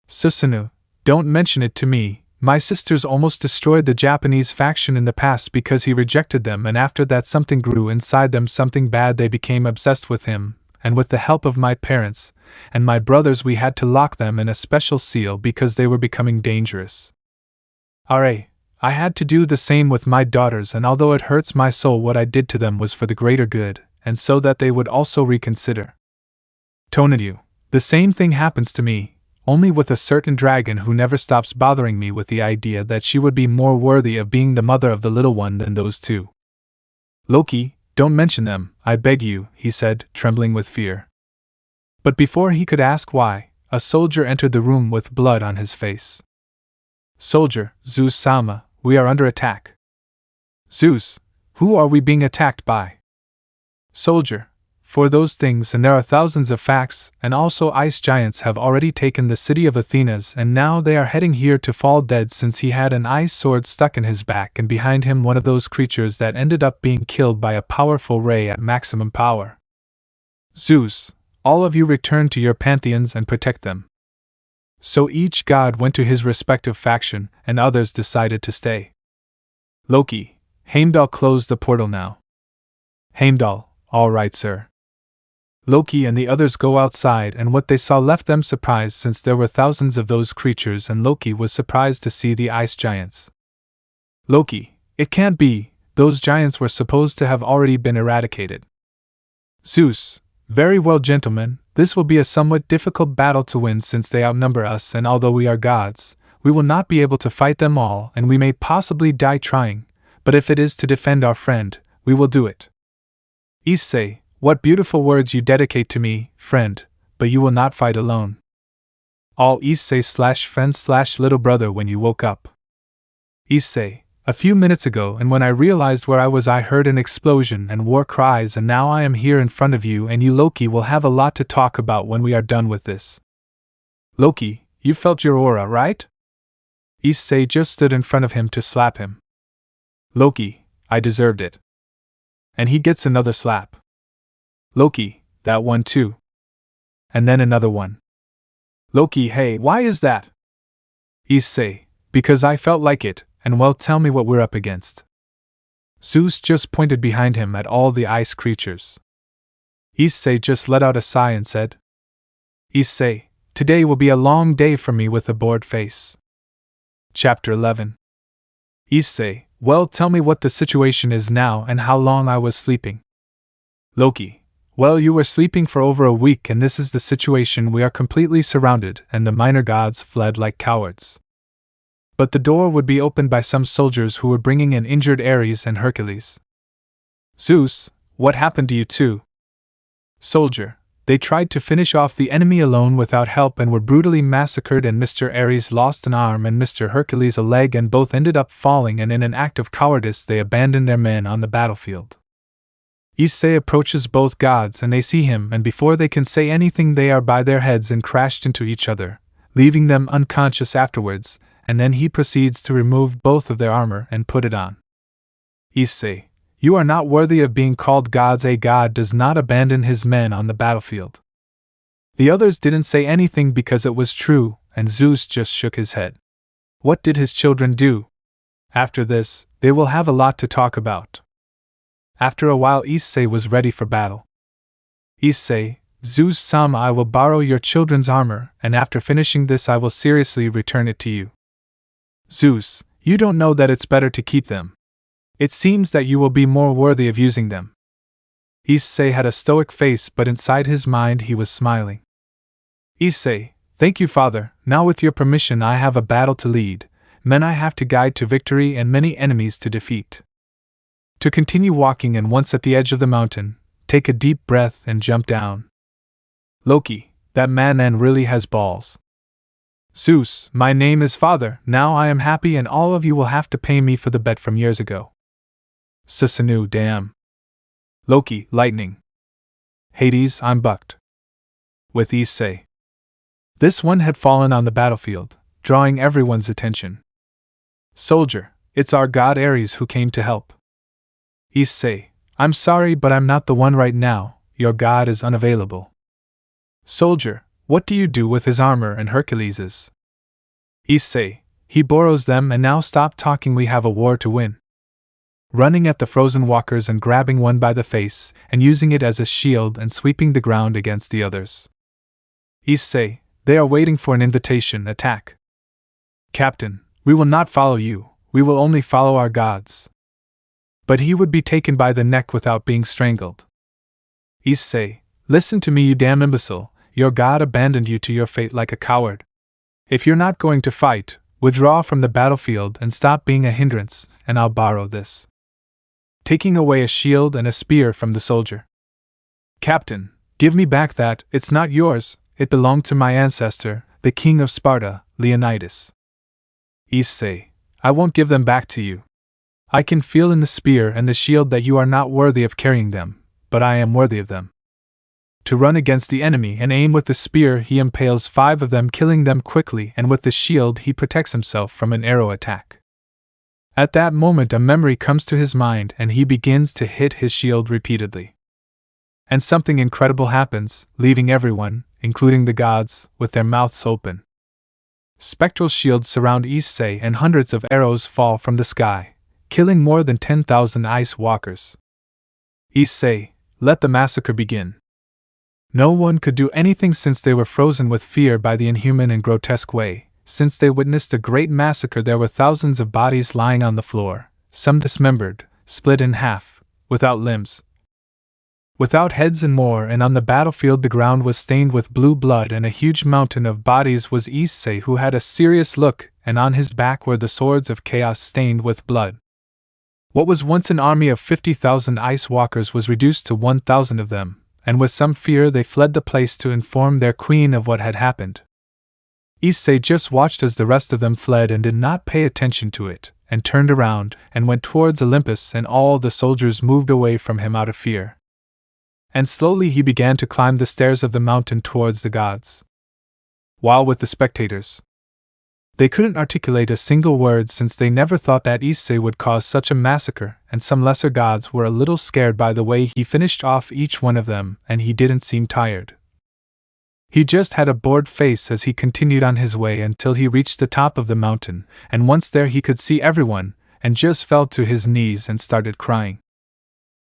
Susanoo: don't mention it to me. My sisters almost destroyed the Japanese faction in the past because he rejected them, and after that something grew inside them, something bad. They became obsessed with him, and with the help of my parents and my brothers we had to lock them in a special seal because they were becoming dangerous. I had to do the same with my daughters, and although it hurts my soul, what I did to them was for the greater good, and so that they would also reconsider. Tonadu: the same thing happens to me, only with a certain dragon who never stops bothering me with the idea that she would be more worthy of being the mother of the little one than those two. Loki: don't mention them, I beg you, he said, trembling with fear. But before he could ask why, a soldier entered the room with blood on his face. Soldier: Zeus-sama, we are under attack. Zeus: who are we being attacked by? Soldier: for those things, and there are thousands of facts, and also ice giants have already taken the city of Athenas, and now they are heading here to fall dead, since he had an ice sword stuck in his back, and behind him one of those creatures that ended up being killed by a powerful ray at maximum power. Zeus: all of you return to your pantheons and protect them. So each god went to his respective faction, and others decided to stay. Loki: Heimdall, close the portal now. Heimdall: all right, sir. Loki and the others go outside, and what they saw left them surprised, since there were thousands of those creatures, and Loki was surprised to see the ice giants. Loki: it can't be, those giants were supposed to have already been eradicated. Zeus: very well, gentlemen, this will be a somewhat difficult battle to win, since they outnumber us, and although we are gods, we will not be able to fight them all, and we may possibly die trying, but if it is to defend our friend, we will do it. Issei: what beautiful words you dedicate to me, friend, but you will not fight alone. All Issei/friend/little brother when you woke up. Issei, a few minutes ago, and when I realized where I was, I heard an explosion and war cries, and now I am here in front of you, and you, Loki, will have a lot to talk about when we are done with this. Loki, you felt your aura, right? Issei just stood in front of him to slap him. Loki, I deserved it. And he gets another slap. Loki, that one too. And then another one. Loki, hey, why is that? Issei, because I felt like it, and well, tell me what we're up against. Zeus just pointed behind him at all the ice creatures. Issei just let out a sigh and said, Issei, today will be a long day for me with a bored face. Chapter 11. Issei, well, tell me what the situation is now and how long I was sleeping. Loki, well, you were sleeping for over a week, and this is the situation. We are completely surrounded, and the minor gods fled like cowards. But the door would be opened by some soldiers who were bringing in injured Ares and Hercules. Zeus, what happened to you two? Soldier, they tried to finish off the enemy alone without help and were brutally massacred, and Mr. Ares lost an arm and Mr. Hercules a leg, and both ended up falling, and in an act of cowardice they abandoned their men on the battlefield. Issei approaches both gods, and they see him, and before they can say anything they are by their heads and crashed into each other, leaving them unconscious afterwards, and then he proceeds to remove both of their armor and put it on. Issei, you are not worthy of being called gods. A god does not abandon his men on the battlefield. The others didn't say anything because it was true, and Zeus just shook his head. What did his children do? After this, they will have a lot to talk about. After a while, Issei was ready for battle. Issei, Zeus-sama, I will borrow your children's armor, and after finishing this I will seriously return it to you. Zeus, you don't know that it's better to keep them. It seems that you will be more worthy of using them. Issei had a stoic face, but inside his mind he was smiling. Issei, thank you, father. Now with your permission I have a battle to lead, men I have to guide to victory, and many enemies to defeat. To continue walking, and once at the edge of the mountain, take a deep breath and jump down. Loki, that man really has balls. Zeus, my name is father. Now I am happy, and all of you will have to pay me for the bet from years ago. Susanoo, damn. Loki, lightning. Hades, I'm bucked. With Issei. This one had fallen on the battlefield, drawing everyone's attention. Soldier, it's our god Ares who came to help. Issei, I'm sorry, but I'm not the one right now. Your god is unavailable. Soldier, what do you do with his armor and Hercules's? Issei, he borrows them, and now stop talking, we have a war to win. Running at the frozen walkers and grabbing one by the face, and using it as a shield and sweeping the ground against the others. Issei, they are waiting for an invitation, attack. Captain, we will not follow you, we will only follow our gods. But he would be taken by the neck without being strangled. Issei, listen to me, you damn imbecile, your god abandoned you to your fate like a coward. If you're not going to fight, withdraw from the battlefield and stop being a hindrance, and I'll borrow this. Taking away a shield and a spear from the soldier. Captain, give me back that, it's not yours, it belonged to my ancestor, the king of Sparta, Leonidas. Issei, I won't give them back to you. I can feel in the spear and the shield that you are not worthy of carrying them, but I am worthy of them. To run against the enemy and aim with the spear, he impales 5 of them, killing them quickly, and with the shield he protects himself from an arrow attack. At that moment a memory comes to his mind and he begins to hit his shield repeatedly. And something incredible happens, leaving everyone, including the gods, with their mouths open. Spectral shields surround Issei and hundreds of arrows fall from the sky, killing more than 10,000 ice walkers. Issei, let the massacre begin. No one could do anything since they were frozen with fear by the inhuman and grotesque way. Since they witnessed a great massacre, there were thousands of bodies lying on the floor, some dismembered, split in half, without limbs, without heads and more, and on the battlefield the ground was stained with blue blood, and a huge mountain of bodies was Issei, who had a serious look, and on his back were the swords of chaos stained with blood. What was once an army of 50,000 ice walkers was reduced to 1,000 of them, and with some fear they fled the place to inform their queen of what had happened. Issei just watched as the rest of them fled and did not pay attention to it, and turned around and went towards Olympus, and all the soldiers moved away from him out of fear. And slowly he began to climb the stairs of the mountain towards the gods. While with the spectators, they couldn't articulate a single word, since they never thought that Issei would cause such a massacre, and some lesser gods were a little scared by the way he finished off each one of them, and he didn't seem tired. He just had a bored face as he continued on his way until he reached the top of the mountain, and once there he could see everyone, and just fell to his knees and started crying.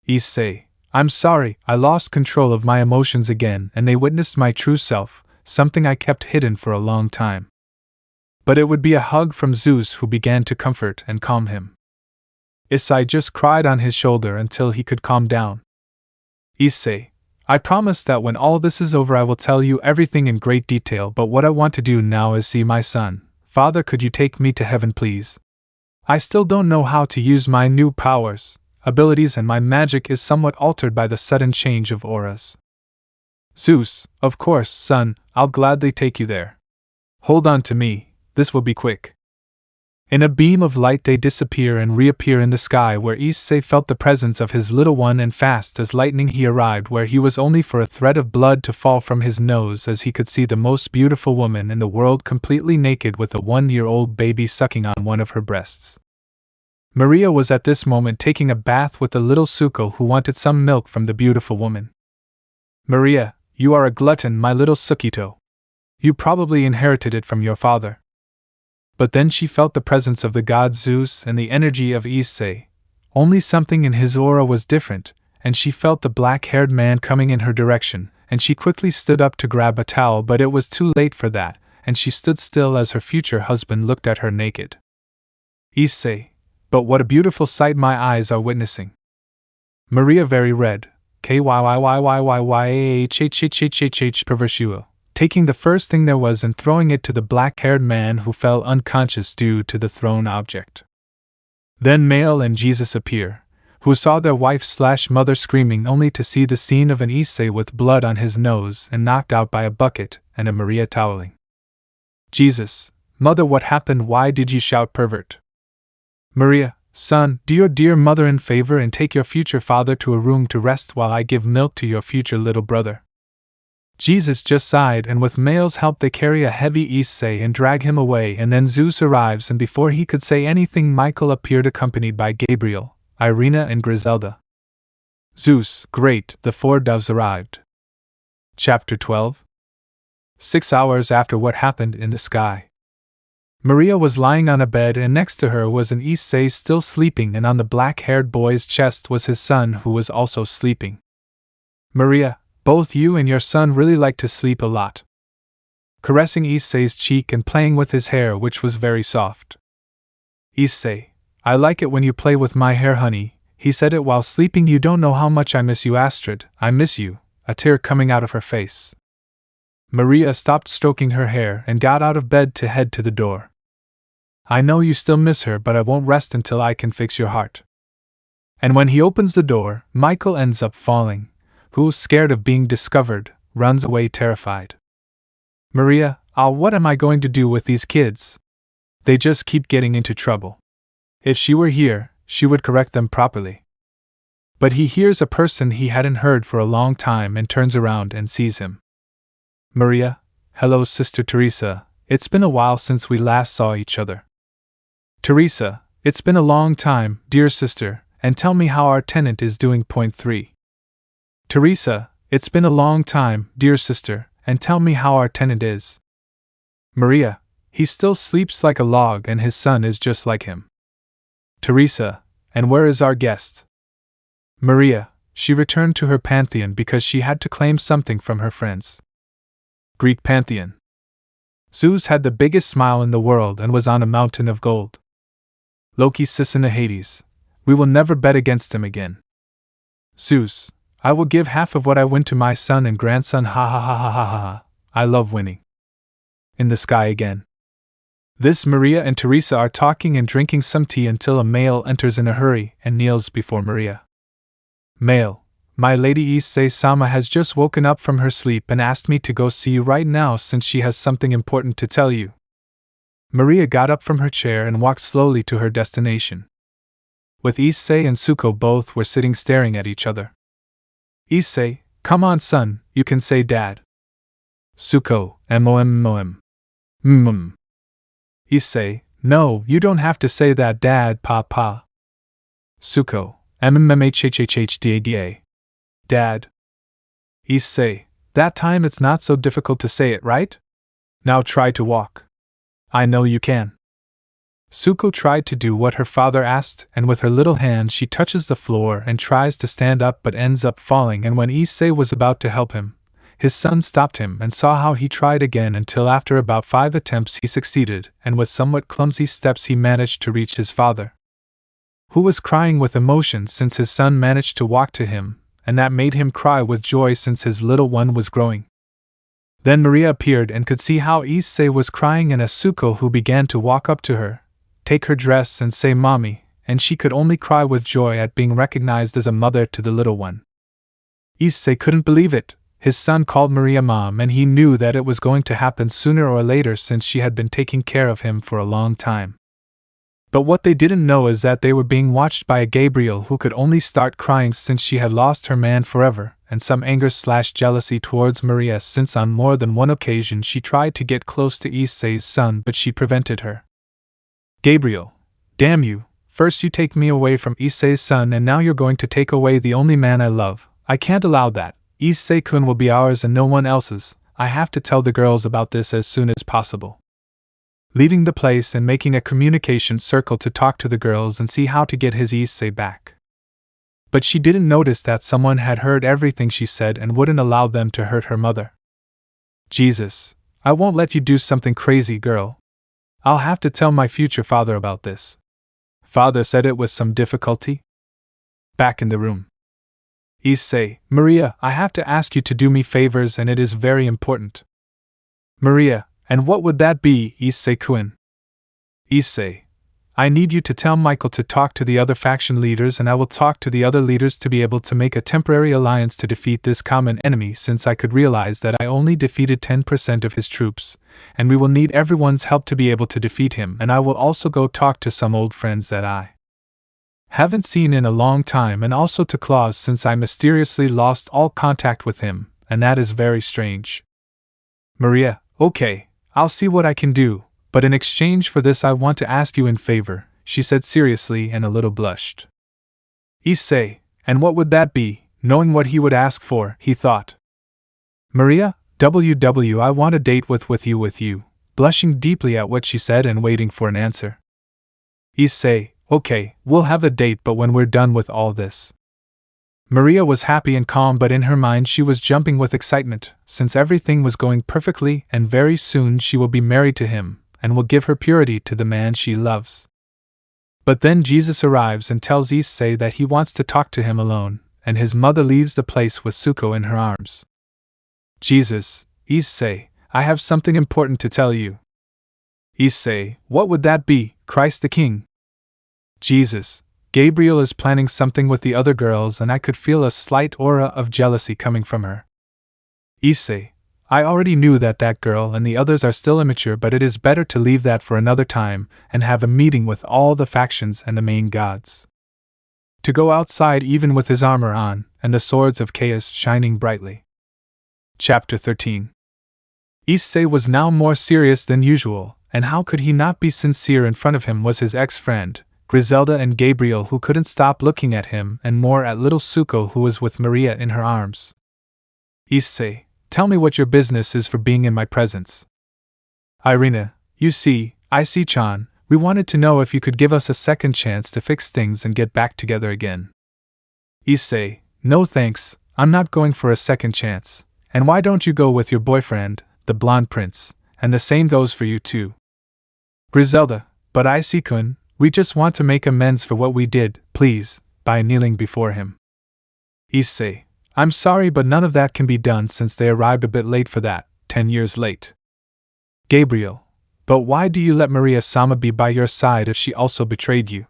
Issei, I'm sorry, I lost control of my emotions again, and they witnessed my true self, something I kept hidden for a long time. But it would be a hug from Zeus, who began to comfort and calm him. Issei just cried on his shoulder until he could calm down. Issei, I promise that when all this is over I will tell you everything in great detail, but what I want to do now is see my son. Father, could you take me to heaven, please? I still don't know how to use my new powers, abilities, and my magic is somewhat altered by the sudden change of auras. Zeus, of course, son, I'll gladly take you there. Hold on to me. This will be quick. In a beam of light they disappear and reappear in the sky, where Issei felt the presence of his little one, and fast as lightning he arrived where he was, only for a thread of blood to fall from his nose as he could see the most beautiful woman in the world completely naked with a 1-year-old baby sucking on one of her breasts. Maria was at this moment taking a bath with the little Suko, who wanted some milk from the beautiful woman. Maria, you are a glutton, my little Sukito. You probably inherited it from your father. But then she felt the presence of the god Zeus and the energy of Issei. Only something in his aura was different, and she felt the black-haired man coming in her direction, and she quickly stood up to grab a towel, but it was too late for that, and she stood still as her future husband looked at her naked. Issei, but what a beautiful sight my eyes are witnessing. Maria very red, Perversuo, taking the first thing there was and throwing it to the black-haired man, who fell unconscious due to the thrown object. Then Mael and Jesus appear, who saw their wife/mother screaming, only to see the scene of an Issei with blood on his nose and knocked out by a bucket, and a Maria toweling. Jesus, mother, what happened? Why did you shout pervert? Maria, son, do your dear mother in favor and take your future father to a room to rest while I give milk to your future little brother. Jesus just sighed, and with Mael's help they carry a heavy Issei and drag him away, and then Zeus arrives, and before he could say anything Michael appeared accompanied by Gabriel, Irina and Griselda. Zeus, great, the 4 doves arrived. Chapter 12. 6 hours after what happened in the sky. Maria was lying on a bed, and next to her was an Issei still sleeping, and on the black-haired boy's chest was his son, who was also sleeping. Maria, both you and your son really like to sleep a lot. Caressing Issei's cheek and playing with his hair, which was very soft. Issei, I like it when you play with my hair, honey. He said it while sleeping. You don't know how much I miss you, Astrid. I miss you, a tear coming out of her face. Maria stopped stroking her hair and got out of bed to head to the door. I know you still miss her, but I won't rest until I can fix your heart. And when he opens the door, Michael ends up falling, who, scared of being discovered, runs away terrified. Maria, what am I going to do with these kids? They just keep getting into trouble. If she were here, she would correct them properly. But he hears a person he hadn't heard for a long time and turns around and sees him. Maria, hello Sister Teresa, it's been a while since we last saw each other. Teresa, it's been a long time, dear sister, and tell me how our tenant is doing. Point 3. Teresa, it's been a long time, dear sister, and tell me how our tenant is. Maria, he still sleeps like a log and his son is just like him. Teresa, and where is our guest? Maria, she returned to her pantheon because she had to claim something from her friends. Greek pantheon. Zeus had the biggest smile in the world and was on a mountain of gold. Loki sits in the Hades. We will never bet against him again. Zeus, I will give half of what I win to my son and grandson. Ha ha ha ha ha ha. I love winning. In the sky again. This Maria and Teresa are talking and drinking some tea until a male enters in a hurry and kneels before Maria. Male, My lady Issei-sama has just woken up from her sleep and asked me to go see you right now since she has something important to tell you. Maria got up from her chair and walked slowly to her destination. With Issei and Tsuko both were sitting staring at each other. Issei, come on son, you can say dad. Tsuko, mom. Issei, no, you don't have to say that dad, papa. Tsuko, mmhhhhda. Dad. Issei, that time it's not so difficult to say it, right? Now try to walk. I know you can. Tsuko tried to do what her father asked, and with her little hand she touches the floor and tries to stand up but ends up falling, and when Issei was about to help him, his son stopped him and saw how he tried again until after about 5 attempts he succeeded, and with somewhat clumsy steps he managed to reach his father, who was crying with emotion since his son managed to walk to him, and that made him cry with joy since his little one was growing. Then Maria appeared and could see how Issei was crying, and Tsuko who began to walk up to her, take her dress and say mommy, and she could only cry with joy at being recognized as a mother to the little one. Issei couldn't believe it. His son called Maria mom, and he knew that it was going to happen sooner or later since she had been taking care of him for a long time. But what they didn't know is that they were being watched by a Gabriel who could only start crying since she had lost her man forever, and some anger/jealousy towards Maria since on more than one occasion she tried to get close to Issei's son but she prevented her. Gabriel, damn you, first you take me away from Issei's son and now you're going to take away the only man I love. I can't allow that. Issei-kun will be ours and no one else's. I have to tell the girls about this as soon as possible. Leaving the place and making a communication circle to talk to the girls and see how to get his Issei back. But she didn't notice that someone had heard everything she said and wouldn't allow them to hurt her mother. Jesus, I won't let you do something crazy, girl. I'll have to tell my future father about this. Father said it with some difficulty. Back in the room. Issei, Maria, I have to ask you to do me favors and it is very important. Maria, and what would that be, Issei-kun? Issei, I need you to tell Michael to talk to the other faction leaders and I will talk to the other leaders to be able to make a temporary alliance to defeat this common enemy since I could realize that I only defeated 10% of his troops, and we will need everyone's help to be able to defeat him, and I will also go talk to some old friends that I haven't seen in a long time and also to Claus since I mysteriously lost all contact with him, and that is very strange. Maria, okay, I'll see what I can do, but in exchange for this I want to ask you in favor, she said seriously and a little blushed. Issei, and what would that be? Knowing what he would ask for, he thought. Maria, I want a date with you, blushing deeply at what she said and waiting for an answer. Issei, okay, we'll have a date but when we're done with all this. Maria was happy and calm but in her mind she was jumping with excitement, since everything was going perfectly and very soon she will be married to him, and will give her purity to the man she loves. But then Jesus arrives and tells Issei that he wants to talk to him alone, and his mother leaves the place with Tsuko in her arms. Jesus, Issei, I have something important to tell you. Issei, what would that be, Christ the King? Jesus, Gabriel is planning something with the other girls and I could feel a slight aura of jealousy coming from her. Issei, I already knew that girl and the others are still immature, but it is better to leave that for another time and have a meeting with all the factions and the main gods. To go outside even with his armor on and the swords of chaos shining brightly. Chapter 13. Issei was now more serious than usual, and how could he not be sincere? In front of him was his ex-friend, Griselda, and Gabriel who couldn't stop looking at him, and more at little Tsuko who was with Maria in her arms. Issei, tell me what your business is for being in my presence. Irina, you see, Issei-chan, we wanted to know if you could give us a second chance to fix things and get back together again. Issei, no thanks, I'm not going for a second chance, and why don't you go with your boyfriend, the blonde prince, and the same goes for you too. Griselda, but Issei-kun, we just want to make amends for what we did, please, by kneeling before him. Issei, I'm sorry but none of that can be done since they arrived a bit late for that, 10 years late. Gabriel, but why do you let Maria-sama be by your side if she also betrayed you?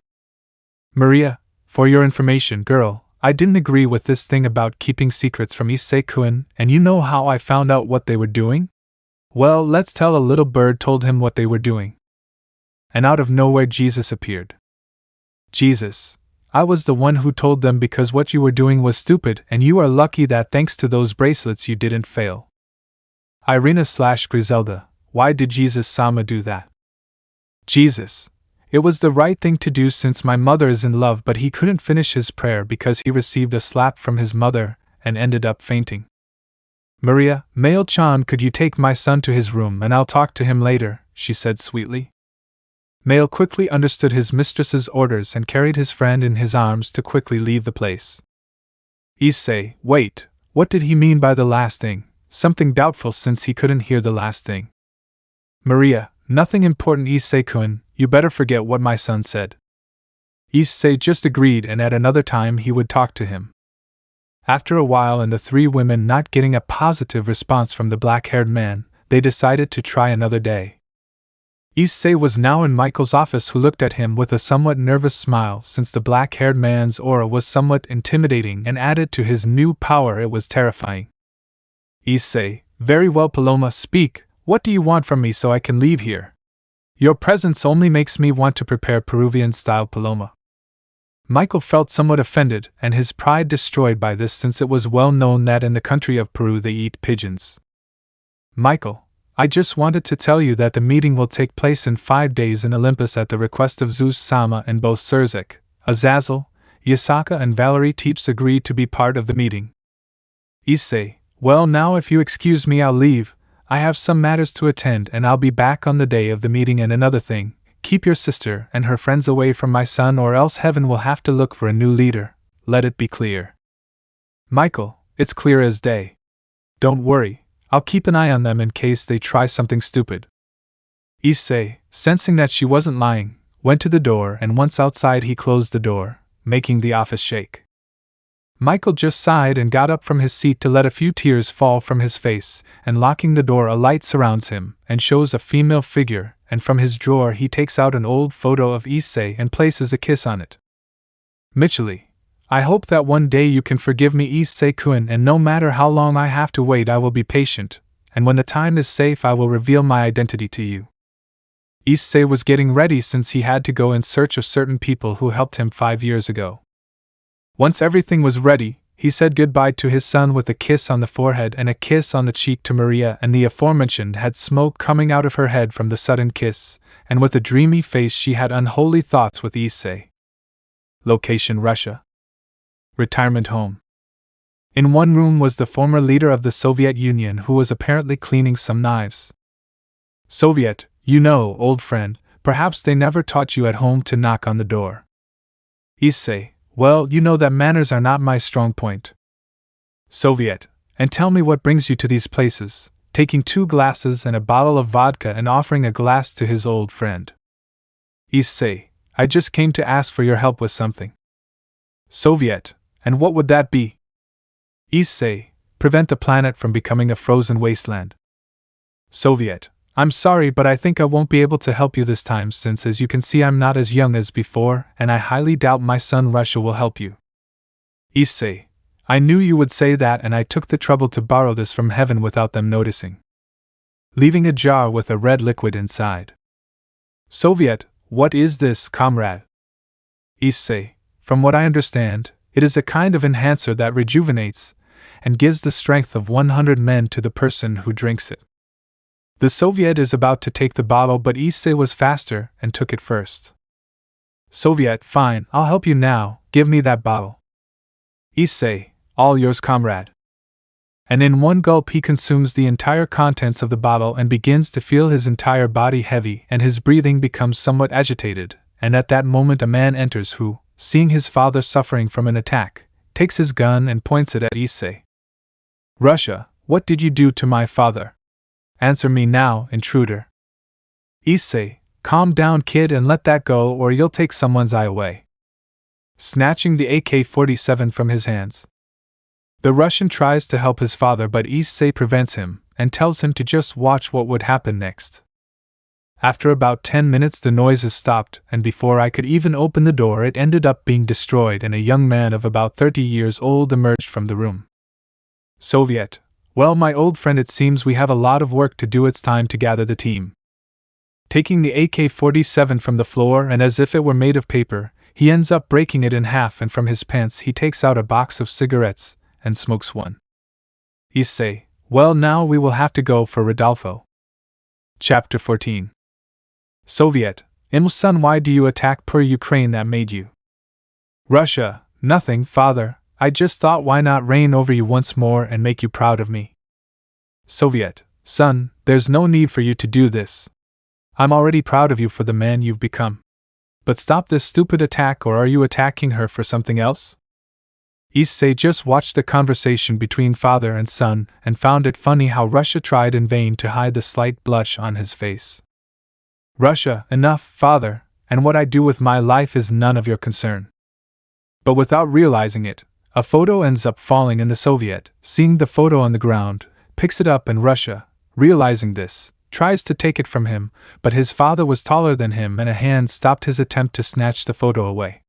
Maria, for your information, girl, I didn't agree with this thing about keeping secrets from Issei-kun, and you know how I found out what they were doing? Well, let's tell. A little bird told him what they were doing. And out of nowhere Jesus appeared. Jesus, I was the one who told them because what you were doing was stupid, and you are lucky that thanks to those bracelets you didn't fail. Irina/Griselda, why did Jesus-sama do that? Jesus, it was the right thing to do since my mother is in love, but he couldn't finish his prayer because he received a slap from his mother and ended up fainting. Maria, Mail-chan, could you take my son to his room and I'll talk to him later, she said sweetly. Mail quickly understood his mistress's orders and carried his friend in his arms to quickly leave the place. Issei, wait, what did he mean by the last thing? Something doubtful since he couldn't hear the last thing. Maria, nothing important. Issei-kun, you better forget what my son said. Issei just agreed, and at another time he would talk to him. After a while, and the three women not getting a positive response from the black-haired man, they decided to try another day. Issei was now in Michael's office, who looked at him with a somewhat nervous smile since the black-haired man's aura was somewhat intimidating and added to his new power it was terrifying. Issei, very well Paloma, speak, what do you want from me so I can leave here? Your presence only makes me want to prepare Peruvian-style Paloma. Michael felt somewhat offended and his pride destroyed by this since it was well known that in the country of Peru they eat pigeons. Michael, I just wanted to tell you that the meeting will take place in 5 days in Olympus at the request of Zeus-sama, and both Surzek, Azazel, Yasaka and Valerie Teeps agreed to be part of the meeting. Issei, well now if you excuse me I'll leave, I have some matters to attend and I'll be back on the day of the meeting. And another thing, keep your sister and her friends away from my son or else heaven will have to look for a new leader, let it be clear. Michael, it's clear as day. Don't worry. I'll keep an eye on them in case they try something stupid. Issei, sensing that she wasn't lying, went to the door, and once outside he closed the door, making the office shake. Michael just sighed and got up from his seat to let a few tears fall from his face, and locking the door a light surrounds him and shows a female figure, and from his drawer he takes out an old photo of Issei and places a kiss on it. Micheli, I hope that one day you can forgive me, Issei-kun, and no matter how long I have to wait I will be patient, and when the time is safe I will reveal my identity to you. Issei was getting ready since he had to go in search of certain people who helped him 5 years ago. Once everything was ready, he said goodbye to his son with a kiss on the forehead and a kiss on the cheek to Maria, and the aforementioned had smoke coming out of her head from the sudden kiss, and with a dreamy face she had unholy thoughts with Issei. Location: Russia. Retirement home. In one room was the former leader of the Soviet Union, who was apparently cleaning some knives. Soviet, you know, old friend, perhaps they never taught you at home to knock on the door. Issei, well, you know that manners are not my strong point. Soviet, and tell me what brings you to these places, taking 2 glasses and a bottle of vodka and offering a glass to his old friend. Issei, I just came to ask for your help with something. Soviet, and what would that be? Issei, prevent the planet from becoming a frozen wasteland. Soviet, I'm sorry but I think I won't be able to help you this time since as you can see I'm not as young as before and I highly doubt my son Russia will help you. Issei, I knew you would say that and I took the trouble to borrow this from heaven without them noticing. Leaving a jar with a red liquid inside. Soviet, what is this, comrade? Issei, from what I understand, it is a kind of enhancer that rejuvenates and gives the strength of 100 men to the person who drinks it. The Soviet is about to take the bottle but Issei was faster and took it first. Soviet, fine, I'll help you now, give me that bottle. Issei, all yours, comrade. And in one gulp he consumes the entire contents of the bottle and begins to feel his entire body heavy and his breathing becomes somewhat agitated, and at that moment a man enters who, seeing his father suffering from an attack, takes his gun and points it at Issei. Russia, what did you do to my father? Answer me now, intruder. Issei, calm down kid and let that go or you'll take someone's eye away. Snatching the AK-47 from his hands. The Russian tries to help his father but Issei prevents him and tells him to just watch what would happen next. After about 10 minutes the noises stopped, and before I could even open the door it ended up being destroyed and a young man of about 30 years old emerged from the room. Soviet. Well, my old friend, it seems we have a lot of work to do. It's time to gather the team. Taking the AK-47 from the floor and as if it were made of paper, he ends up breaking it in half, and from his pants he takes out a box of cigarettes and smokes one. Issei. Well, now we will have to go for Rodolfo. Chapter 14. Soviet. Son, why do you attack per Ukraine? That made you? Russia. Nothing, father. I just thought, why not reign over you once more and make you proud of me? Soviet. Son, there's no need for you to do this. I'm already proud of you for the man you've become. But stop this stupid attack, or are you attacking her for something else? Issei just watched the conversation between father and son and found it funny how Russia tried in vain to hide the slight blush on his face. Russia, enough, father, and what I do with my life is none of your concern. But without realizing it, a photo ends up falling in the Soviet, seeing the photo on the ground, picks it up, and Russia, realizing this, tries to take it from him, but his father was taller than him and a hand stopped his attempt to snatch the photo away.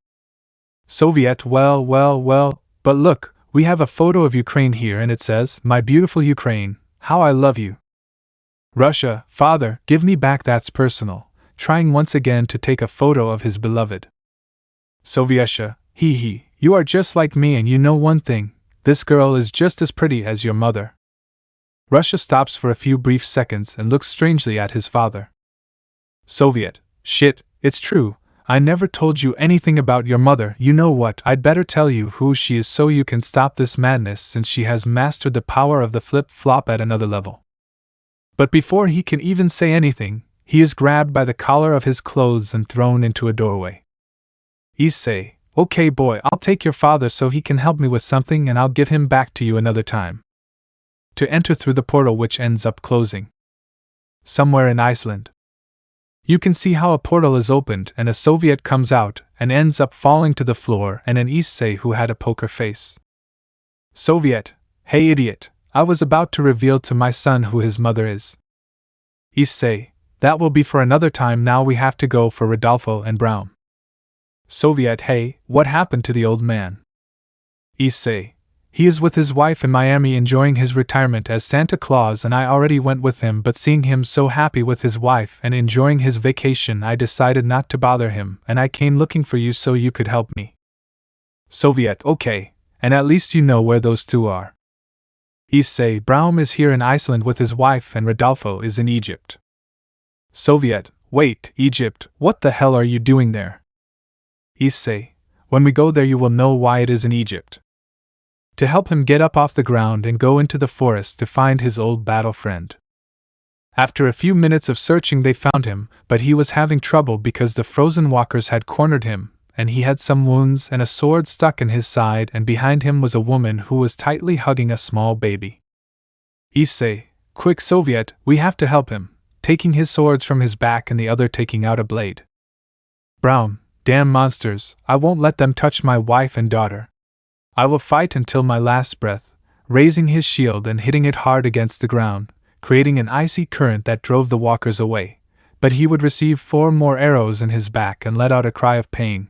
Soviet. Well, but look, we have a photo of Ukraine here and it says, "My beautiful Ukraine, how I love you." Russia. Father, give me back, that's personal, trying once again to take a photo of his beloved. Soviet. You are just like me, and you know one thing, this girl is just as pretty as your mother. Russia stops for a few brief seconds and looks strangely at his father. Soviet. Shit, it's true, I never told you anything about your mother. You know what, I'd better tell you who she is so you can stop this madness, since she has mastered the power of the flip-flop at another level. But before he can even say anything, he is grabbed by the collar of his clothes and thrown into a doorway. Issei. Okay boy, I'll take your father so he can help me with something, and I'll give him back to you another time. To enter through the portal, which ends up closing. Somewhere in Iceland. You can see how a portal is opened and a Soviet comes out and ends up falling to the floor, and an Issei who had a poker face. Soviet. Hey idiot, I was about to reveal to my son who his mother is. Issei. That will be for another time, now we have to go for Rodolfo and Braum. Soviet. Hey, what happened to the old man? Issei. He is with his wife in Miami enjoying his retirement as Santa Claus, and I already went with him, but seeing him so happy with his wife and enjoying his vacation, I decided not to bother him, and I came looking for you so you could help me. Soviet. Okay, and at least you know where those two are. Issei. Braum is here in Iceland with his wife and Rodolfo is in Egypt. Soviet. Wait, Egypt, what the hell are you doing there? Issei. When we go there you will know why it is in Egypt. To help him get up off the ground and go into the forest to find his old battle friend. After a few minutes of searching they found him, but he was having trouble because the frozen walkers had cornered him, and he had some wounds and a sword stuck in his side, and behind him was a woman who was tightly hugging a small baby. Issei. Quick Soviet, we have to help him, taking his swords from his back and the other taking out a blade. Braum. Damn monsters, I won't let them touch my wife and daughter. I will fight until my last breath, raising his shield and hitting it hard against the ground, creating an icy current that drove the walkers away, but he would receive 4 more arrows in his back and let out a cry of pain.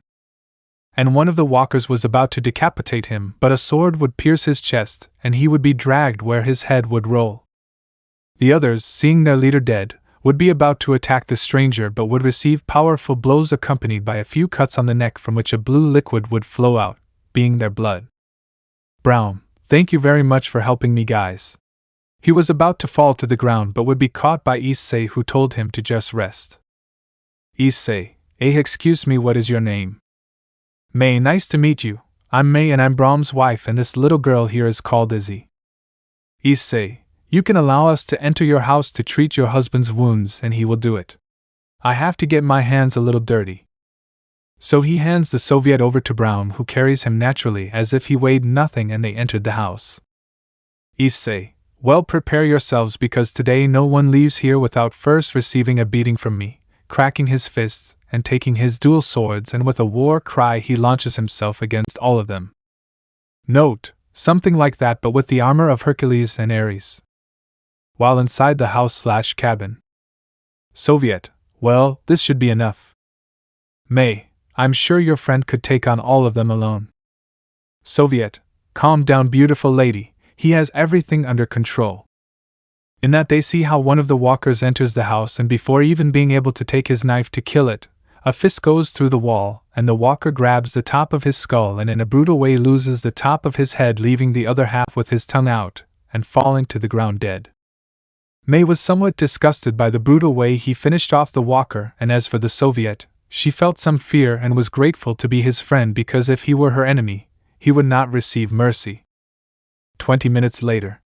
And one of the walkers was about to decapitate him, but a sword would pierce his chest, and he would be dragged where his head would roll. The others, seeing their leader dead, would be about to attack the stranger but would receive powerful blows accompanied by a few cuts on the neck from which a blue liquid would flow out, being their blood. Braum. Thank you very much for helping me, guys. He was about to fall to the ground but would be caught by Issei, who told him to just rest. Issei. Excuse me, what is your name? May. Nice to meet you. I'm May and I'm Braum's wife, and this little girl here is called Izzy. Issei. You can allow us to enter your house to treat your husband's wounds and he will do it. I have to get my hands a little dirty. So he hands the Soviet over to Braum, who carries him naturally as if he weighed nothing, and they entered the house. Issei. Well, prepare yourselves because today no one leaves here without first receiving a beating from me, cracking his fists and taking his dual swords, and with a war cry he launches himself against all of them. Note, something like that but with the armor of Hercules and Ares. While inside the house/cabin. Soviet. well, this should be enough. May, I'm sure your friend could take on all of them alone. Soviet, calm down, beautiful lady, he has everything under control. In that they see how one of the walkers enters the house, and before even being able to take his knife to kill it, a fist goes through the wall, and the walker grabs the top of his skull and in a brutal way loses the top of his head, leaving the other half with his tongue out, and falling to the ground dead. May was somewhat disgusted by the brutal way he finished off the walker, and as for the Soviet, she felt some fear and was grateful to be his friend, because if he were her enemy, he would not receive mercy. 20 minutes later.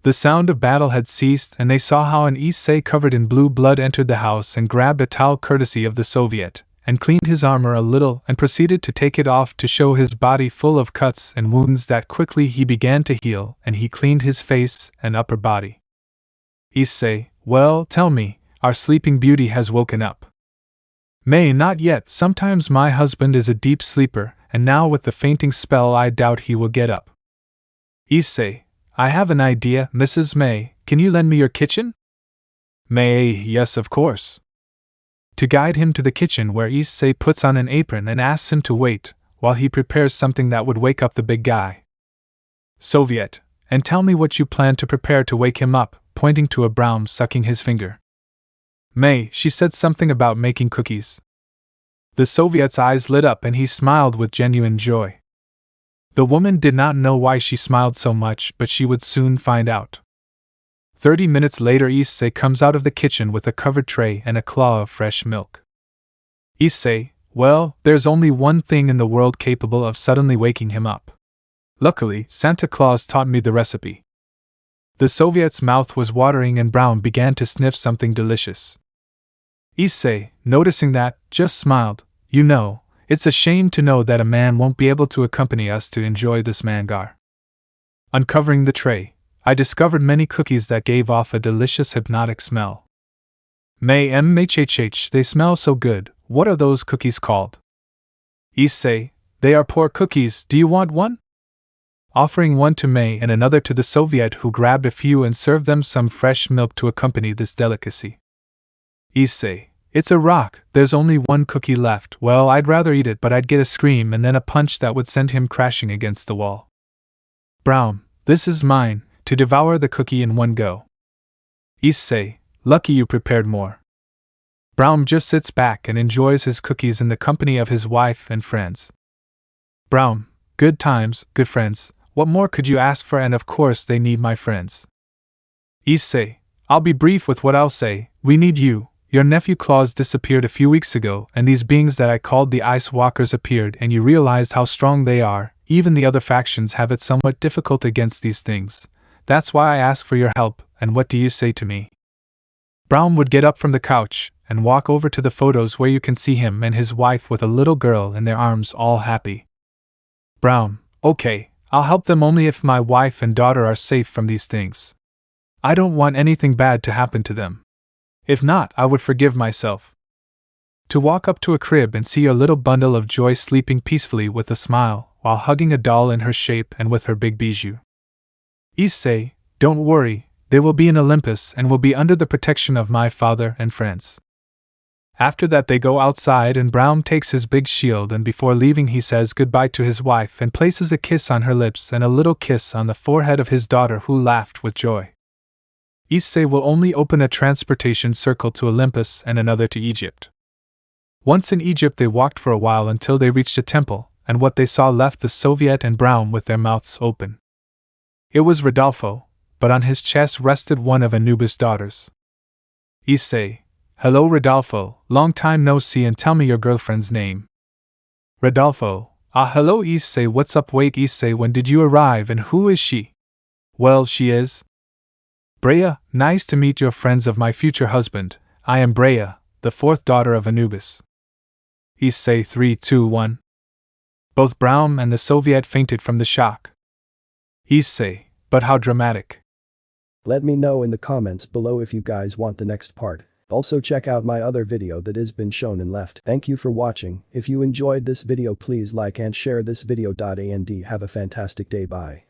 The sound of battle had ceased, and they saw how an Issei covered in blue blood entered the house and grabbed a towel courtesy of the Soviet, and cleaned his armor a little and proceeded to take it off to show his body full of cuts and wounds that quickly he began to heal, and he cleaned his face and upper body. Issei, well, tell me, our sleeping beauty has woken up. May, not yet, sometimes my husband is a deep sleeper, and now with the fainting spell I doubt he will get up. Issei, I have an idea, Mrs. May, can you lend me your kitchen? May, yes, of course. To guide him to the kitchen, where Issei puts on an apron and asks him to wait, while he prepares something that would wake up the big guy. Soviet, and tell me what you plan to prepare to wake him up, pointing to a Braum sucking his finger. May, she said something about making cookies. The Soviet's eyes lit up and he smiled with genuine joy. The woman did not know why she smiled so much, but she would soon find out. 30 minutes later, Issei comes out of the kitchen with a covered tray and a claw of fresh milk. Issei, well, there's only one thing in the world capable of suddenly waking him up. Luckily, Santa Claus taught me the recipe. The Soviet's mouth was watering and Braum began to sniff something delicious. Issei, noticing that, just smiled. You know, it's a shame to know that a man won't be able to accompany us to enjoy this mangar. Uncovering the tray, I discovered many cookies that gave off a delicious hypnotic smell. May mhhh, they smell so good. What are those cookies called? Issei, they are poor cookies, do you want one? Offering one to May and another to the Soviet, who grabbed a few and served them some fresh milk to accompany this delicacy. Issei, it's a rock, there's only one cookie left. Well, I'd rather eat it, but I'd get a scream and then a punch that would send him crashing against the wall. Braum, this is mine, to devour the cookie in one go. Issei, lucky you prepared more. Braum just sits back and enjoys his cookies in the company of his wife and friends. Braum, good times, good friends, what more could you ask for? And of course they need my friends. Issei, I'll be brief with what I'll say, we need you. Your nephew Claus disappeared a few weeks ago, and these beings that I called the Ice Walkers appeared, and you realized how strong they are. Even the other factions have it somewhat difficult against these things. That's why I ask for your help, and what do you say to me? Braum would get up from the couch and walk over to the photos where you can see him and his wife with a little girl in their arms, all happy. Braum, okay, I'll help them only if my wife and daughter are safe from these things. I don't want anything bad to happen to them. If not, I would forgive myself. To walk up to a crib and see your little bundle of joy sleeping peacefully with a smile, while hugging a doll in her shape and with her big bijou. Issei, don't worry, they will be in Olympus and will be under the protection of my father and friends. After that they go outside and Braum takes his big shield, and before leaving he says goodbye to his wife and places a kiss on her lips and a little kiss on the forehead of his daughter, who laughed with joy. Issei will only open a transportation circle to Olympus and another to Egypt. Once in Egypt they walked for a while until they reached a temple, and what they saw left the Soviet and Braum with their mouths open. It was Rodolfo, but on his chest rested one of Anubis' daughters. Issei, hello Rodolfo, long time no see, and tell me your girlfriend's name. Rodolfo, ah hello Issei, what's up? Wait Issei, when did you arrive and who is she? Well, she is Brea, nice to meet your friends of my future husband. I am Brea, the fourth daughter of Anubis. Issei 3, 2, 1. Both Braum and the Soviet fainted from the shock. Issei, but how dramatic. Let me know in the comments below if you guys want the next part. Also check out my other video that has been shown and left. Thank you for watching. If you enjoyed this video, please like and share this video. And have a fantastic day. Bye.